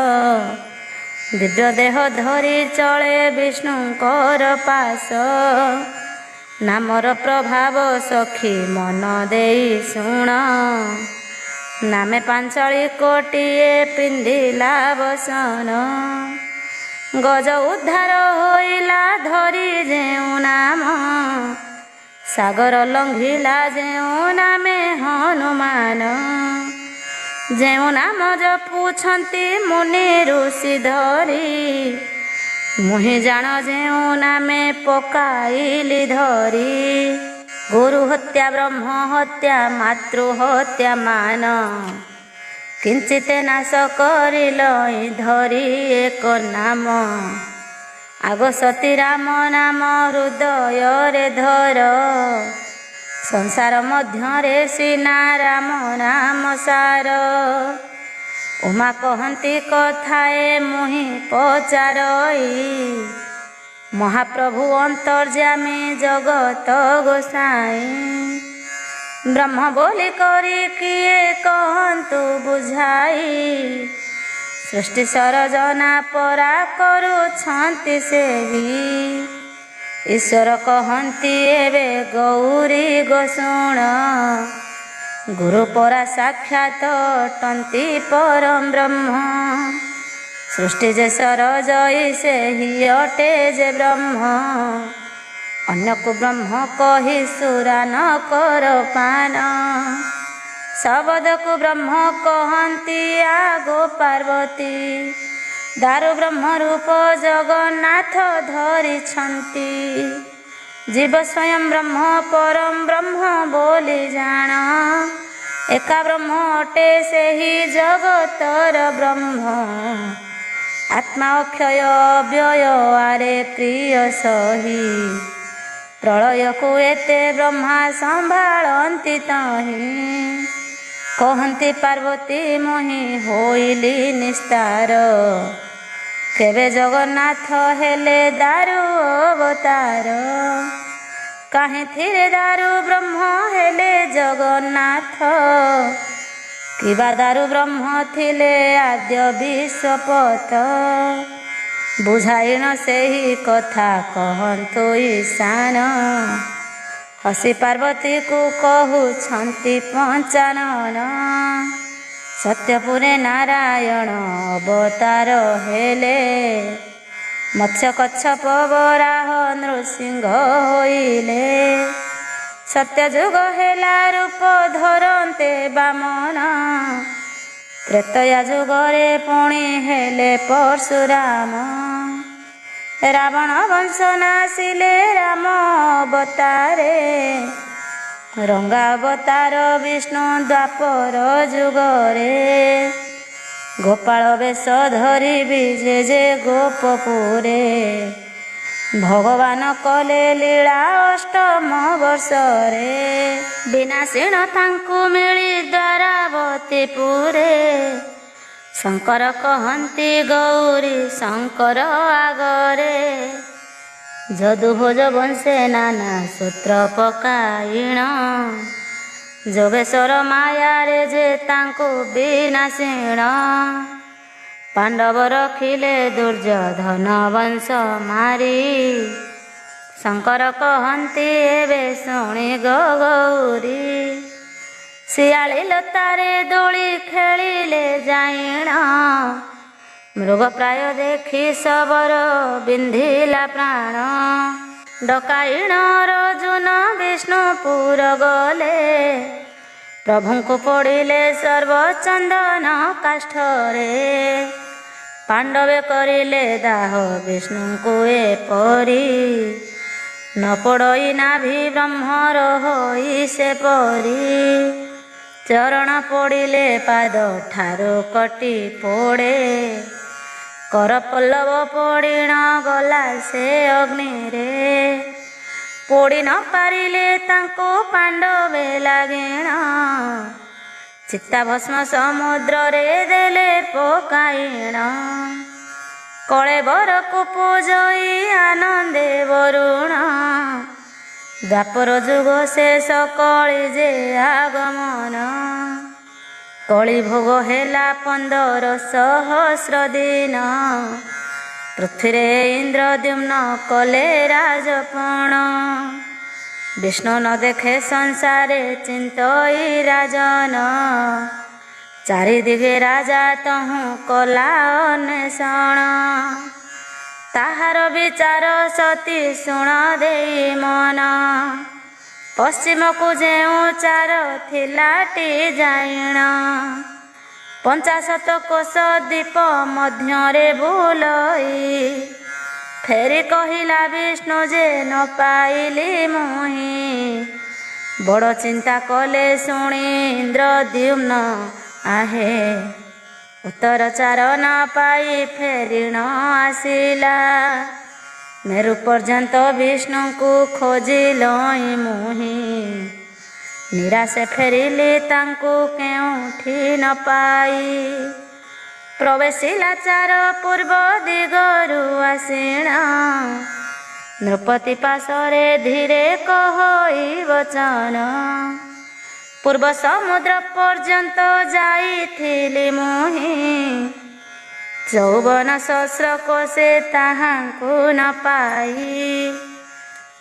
ଦିବ୍ୟ ଦେହ ଧରି ଚଳେ ବିଷ୍ଣୁଙ୍କର ପାଶ। ନାମର ପ୍ରଭାବ ସଖୀ ମନ ଦେଇ ଶୁଣ। ନାମେ ପାଞ୍ଚଳି କୋଟିଏ ପିନ୍ଧିଲା ବସନ। ଗଜ ଉଦ୍ଧାର ହୋଇଲା ଧରି ଯେଉଁ ନାମ। ସାଗର ଲଙ୍ଘିଲା ଯେଉଁ ନାମେ ହନୁମାନ। ଯେଉଁ ନାମ ଜପୁଛନ୍ତି ମୁନି ଋଷି ଧରି। ମୁହିଁ ଜାଣ ଯେଉଁ ନାମେ ପକାଇଲି ଧରି। ଗୁରୁ ହତ୍ୟା ବ୍ରହ୍ମ ହତ୍ୟା ମାତୃ ହତ୍ୟା ମାନ। କିଞ୍ଚିତେ ନାଶ କରିଲ ଧରି ଏକ ନାମ। ଆଗ ସତୀ ରାମ ନାମ ହୃଦୟରେ ଧର। ସଂସାର ମଧ୍ୟରେ ସିନା ରାମ ନାମ ସାର। ଉମା କହନ୍ତି କଥାଏ ମୁହିଁ ପଚାରଇ। ମହାପ୍ରଭୁ ଅନ୍ତର୍ଯ୍ୟାମୀ ଜଗତ ଗୋସାଇଁ। ବ୍ରହ୍ମ ବୋଲି କରି କିଏ କହନ୍ତୁ ବୁଝାଇ। ସୃଷ୍ଟି ସରଜନା ପରା କରୁଛନ୍ତି ସେହି। ଈଶ୍ୱର କହନ୍ତି ଏବେ ଗୌରୀ ଗୋଶୁଣ। ଗୁରୁ ପରା ସାକ୍ଷାତ ଅଟନ୍ତି ପରମ ବ୍ରହ୍ମ। ସୃଷ୍ଟି ଯେ ସରଜଇ ସେହି ଅଟେ ଯେ ବ୍ରହ୍ମ। ଅନ୍ୟକୁ ବ୍ରହ୍ମ କହି ସୁରା ନ କର ପାନ। ଶବଦକୁ ବ୍ରହ୍ମ କହନ୍ତି ଆଗ ପାର୍ବତୀ। ଦାରୁ ବ୍ରହ୍ମ ରୂପ ଜଗନ୍ନାଥ ଧରିଛନ୍ତି। ଜୀବ ସ୍ୱୟଂ ବ୍ରହ୍ମ ପରମ ବ୍ରହ୍ମ ବୋଲି ଜାଣ। ଏକା ବ୍ରହ୍ମ ଅଟେ ସେହି ଜଗତର ବ୍ରହ୍ମ। ଆତ୍ମା ଅକ୍ଷୟ ଅବ୍ୟୟ ଆରେ ପ୍ରିୟ ସହି। ପ୍ରଳୟକୁ ଏତେ ବ୍ରହ୍ମା ସମ୍ଭାଳନ୍ତି ତହିଁ। କହନ୍ତି ପାର୍ବତୀ ମୁହିଁ ହୋଇଲି ନିସ୍ତାର। କେବେ ଜଗନ୍ନାଥ ହେଲେ ଦାରୁ ଅବତାର। କାହିଁଥିରେ ଦାରୁ ବ୍ରହ୍ମ ହେଲେ ଜଗନ୍ନାଥ। କିବା ଦାରୁ ବ୍ରହ୍ମ ଥିଲେ ଆଦ୍ୟ ବିଶ୍ୱପତ। ବୁଝାଇଣ ସେହି କଥା କହନ୍ତୁ ଈଶାନ। ହସି ପାର୍ବତୀକୁ କହୁଛନ୍ତି ପଞ୍ଚାନନ। ସତ୍ୟପୁରେ ନାରାୟଣ ଅବତାର ହେଲେ। ମତ୍ସ୍ୟ କଚ୍ଛପ ବରାହ ନୃସିଂହ ହୋଇଲେ। ସତ୍ୟଯୁଗ ହେଲା ରୂପ ଧରନ୍ତେ ବାମନ। ତ୍ରେତୟା ଯୁଗରେ ପୁଣି ହେଲେ ପରଶୁରାମ। ରାବଣ ବଂଶ ନାସିଲେ ରାମ ଅବତାରେ। ରଙ୍ଗା ଅବତାର ବିଷ୍ଣୁ ଦ୍ୱାପର ଯୁଗରେ। ଗୋପାଳ ବେଶ ଧରିବି ଯେ ଗୋପପୁରେ। ଭଗବାନ କଲେ ଲୀଳା ଅଷ୍ଟମ ବର୍ଷରେ। ବିନାଶୀନ ତାଙ୍କୁ ମିଳି ଦ୍ୱାରାବତୀପୁରେ। ଶଙ୍କର କହନ୍ତି ଗୌରୀ ଶଙ୍କର ଆଗରେ। ଯଦୁଭୋଜ ବଂଶେ ନାନା ସୂତ୍ର ପକାଇଣ। ଯୋଗେଶ୍ୱର ମାୟାରେ ଯେ ତାଙ୍କୁ ବିନାଶୀଣ। ପାଣ୍ଡବ ରଖିଲେ ଦୁର୍ଯ୍ୟୋଧନ ବଂଶ ମାରି। ଶଙ୍କର କହନ୍ତି ଏବେ ଶୁଣି ଗୌରୀ। ଶିଆଳି ଲତାରେ ଦୋଳି ଖେଳିଲେ ଯାଇଣ। ମୃଗ ପ୍ରାୟ ଦେଖି ଶବର ବିନ୍ଧିଲା ପ୍ରାଣ। ଡକାଇଣ ଅର୍ଜୁନ ବିଷ୍ଣୁପୁର ଗଲେ। ପ୍ରଭୁଙ୍କୁ ପଡ଼ିଲେ ସର୍ବଚନ୍ଦନ କାଷ୍ଠରେ। ପାଣ୍ଡବେ କରିଲେ ଦାହ ବିଷ୍ଣୁଙ୍କୁ ଏପରି। ନ ପଡ଼ଇ ନାଭି ବ୍ରହ୍ମର ହୋଇ ସେ ପରି। ଚରଣ ପଡ଼ିଲେ ପାଦ ଠାରୁ କଟି ପୋଡ଼େ। କର ପଲ୍ଲବ ପୋଡ଼ିଣ ଗଲା ସେ ଅଗ୍ନିରେ। ପୋଡ଼ି ନ ପାରିଲେ ତାଙ୍କୁ ପାଣ୍ଡବେ ଲାଗିଣ। ଚିତାଭସ୍ମ ସମୁଦ୍ରରେ ଦେଲେ ପକାଇଣ। କଳେବରକୁ ପୂଜଇ ଆନନ୍ଦେ ବରୁଣ। ଦ୍ୱାପର ଯୁଗ ଶେଷ କଳି ଯେ ଆଗମନ। କଳି ଭୋଗ ହେଲା 1500 ଦିନ। ପୃଥ୍ୱୀରେ ଇନ୍ଦ୍ରଦ୍ୟୁମ୍ନ କଲେ ରାଜପଣ। ବିଷ୍ଣୁ ନ ଦେଖେ ସଂସାରେ ଚିନ୍ତଇ ରାଜନ। ଚାରିଦିଗେ ରାଜା ତହୁଁ କଲା ଅନ୍ୱେଷଣ। ତାହାର ବିଚାର ସତୀ ଶୁଣ ଦେଇ ମନ। ପଶ୍ଚିମକୁ ଯେଉଁ ଚାର ଥିଲାଟି ଯାଇଣ। 50 କୋଶ ଦ୍ୱୀପ ମଧ୍ୟରେ ବୁଲଇ। ଫେରି କହିଲା ବିଷ୍ଣୁ ଯେ ନ ପାଇଲି ମୁହିଁ। ବଡ଼ ଚିନ୍ତା କଲେ ଶୁଣି ଇନ୍ଦ୍ରଦ୍ୟୁମ୍ନ ଆହେ। ଉତ୍ତର ଚାର ନ ପାଇ ଫେରିଣ ଆସିଲା। ମେରୁ ପର୍ଯ୍ୟନ୍ତ ବିଷ୍ଣୁଙ୍କୁ ଖୋଜିଲଇଁ ମୁହିଁ। ନିରାଶେ ଫେରିଲି ତାଙ୍କୁ କେଉଁଠି ନ ପାଇ। ପ୍ରବେଶିଲା ଚାର ପୂର୍ବ ଦିଗରୁ ଆସିଣ। ନୃପତି ପାଶରେ ଧୀରେ କହଇ ବଚନ। ପୂର୍ବ ସମୁଦ୍ର ପର୍ଯ୍ୟନ୍ତ ଯାଇଥିଲି ମୁହିଁ। 54 ସହସ୍ର କୋଶେ ତାହାଙ୍କୁ ନ ପାଇ।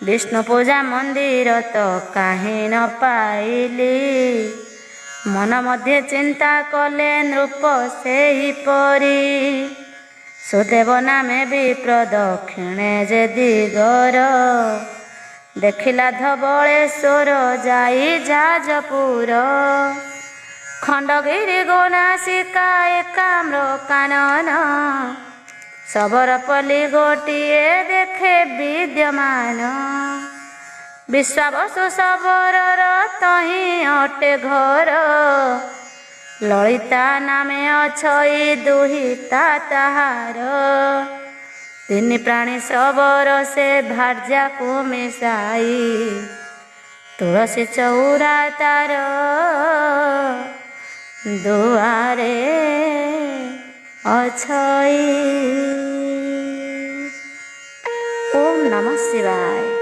ବିଷ୍ଣୁ ପୂଜା ମନ୍ଦିର ତ କାହିଁ ନ ପାଇଲି। ମନ ମଧ୍ୟରେ ଚିନ୍ତା କଲେ ନୃପ ସେହିପରି। ସୁଦେବ ନାମେ ବିପ୍ର ଦକ୍ଷିଣେ ଯେ ଦିଗର। ଦେଖିଲା ଧବଳେଶ୍ୱର ଯାଇ ଯାଜପୁର। ଖଣ୍ଡଗିରି ଗୋନାସିକା ଏକାମ୍ର କାନନ। ଶବରପଲ୍ଲୀ ଗୋଟିଏ ଦେଖେ ବିଦ୍ୟମାନ। ବିଶ୍ୱାବସୁ ଶବରର ତହିଁ ଅଟେ ଘର। ଲଳିତା ନାମେ ଅଛଇ ଦୁହିତା ତାହାର। ତିନି ପ୍ରାଣୀ ଶବର ସେ ଭାର୍ଯ୍ୟାକୁ ମିଶାଇ। ତୁଳସୀ ଚଉରା ତାର ଦୁଆରେ ଅଛଇ। ଓମ୍ ନମଃ ଶିବାୟ।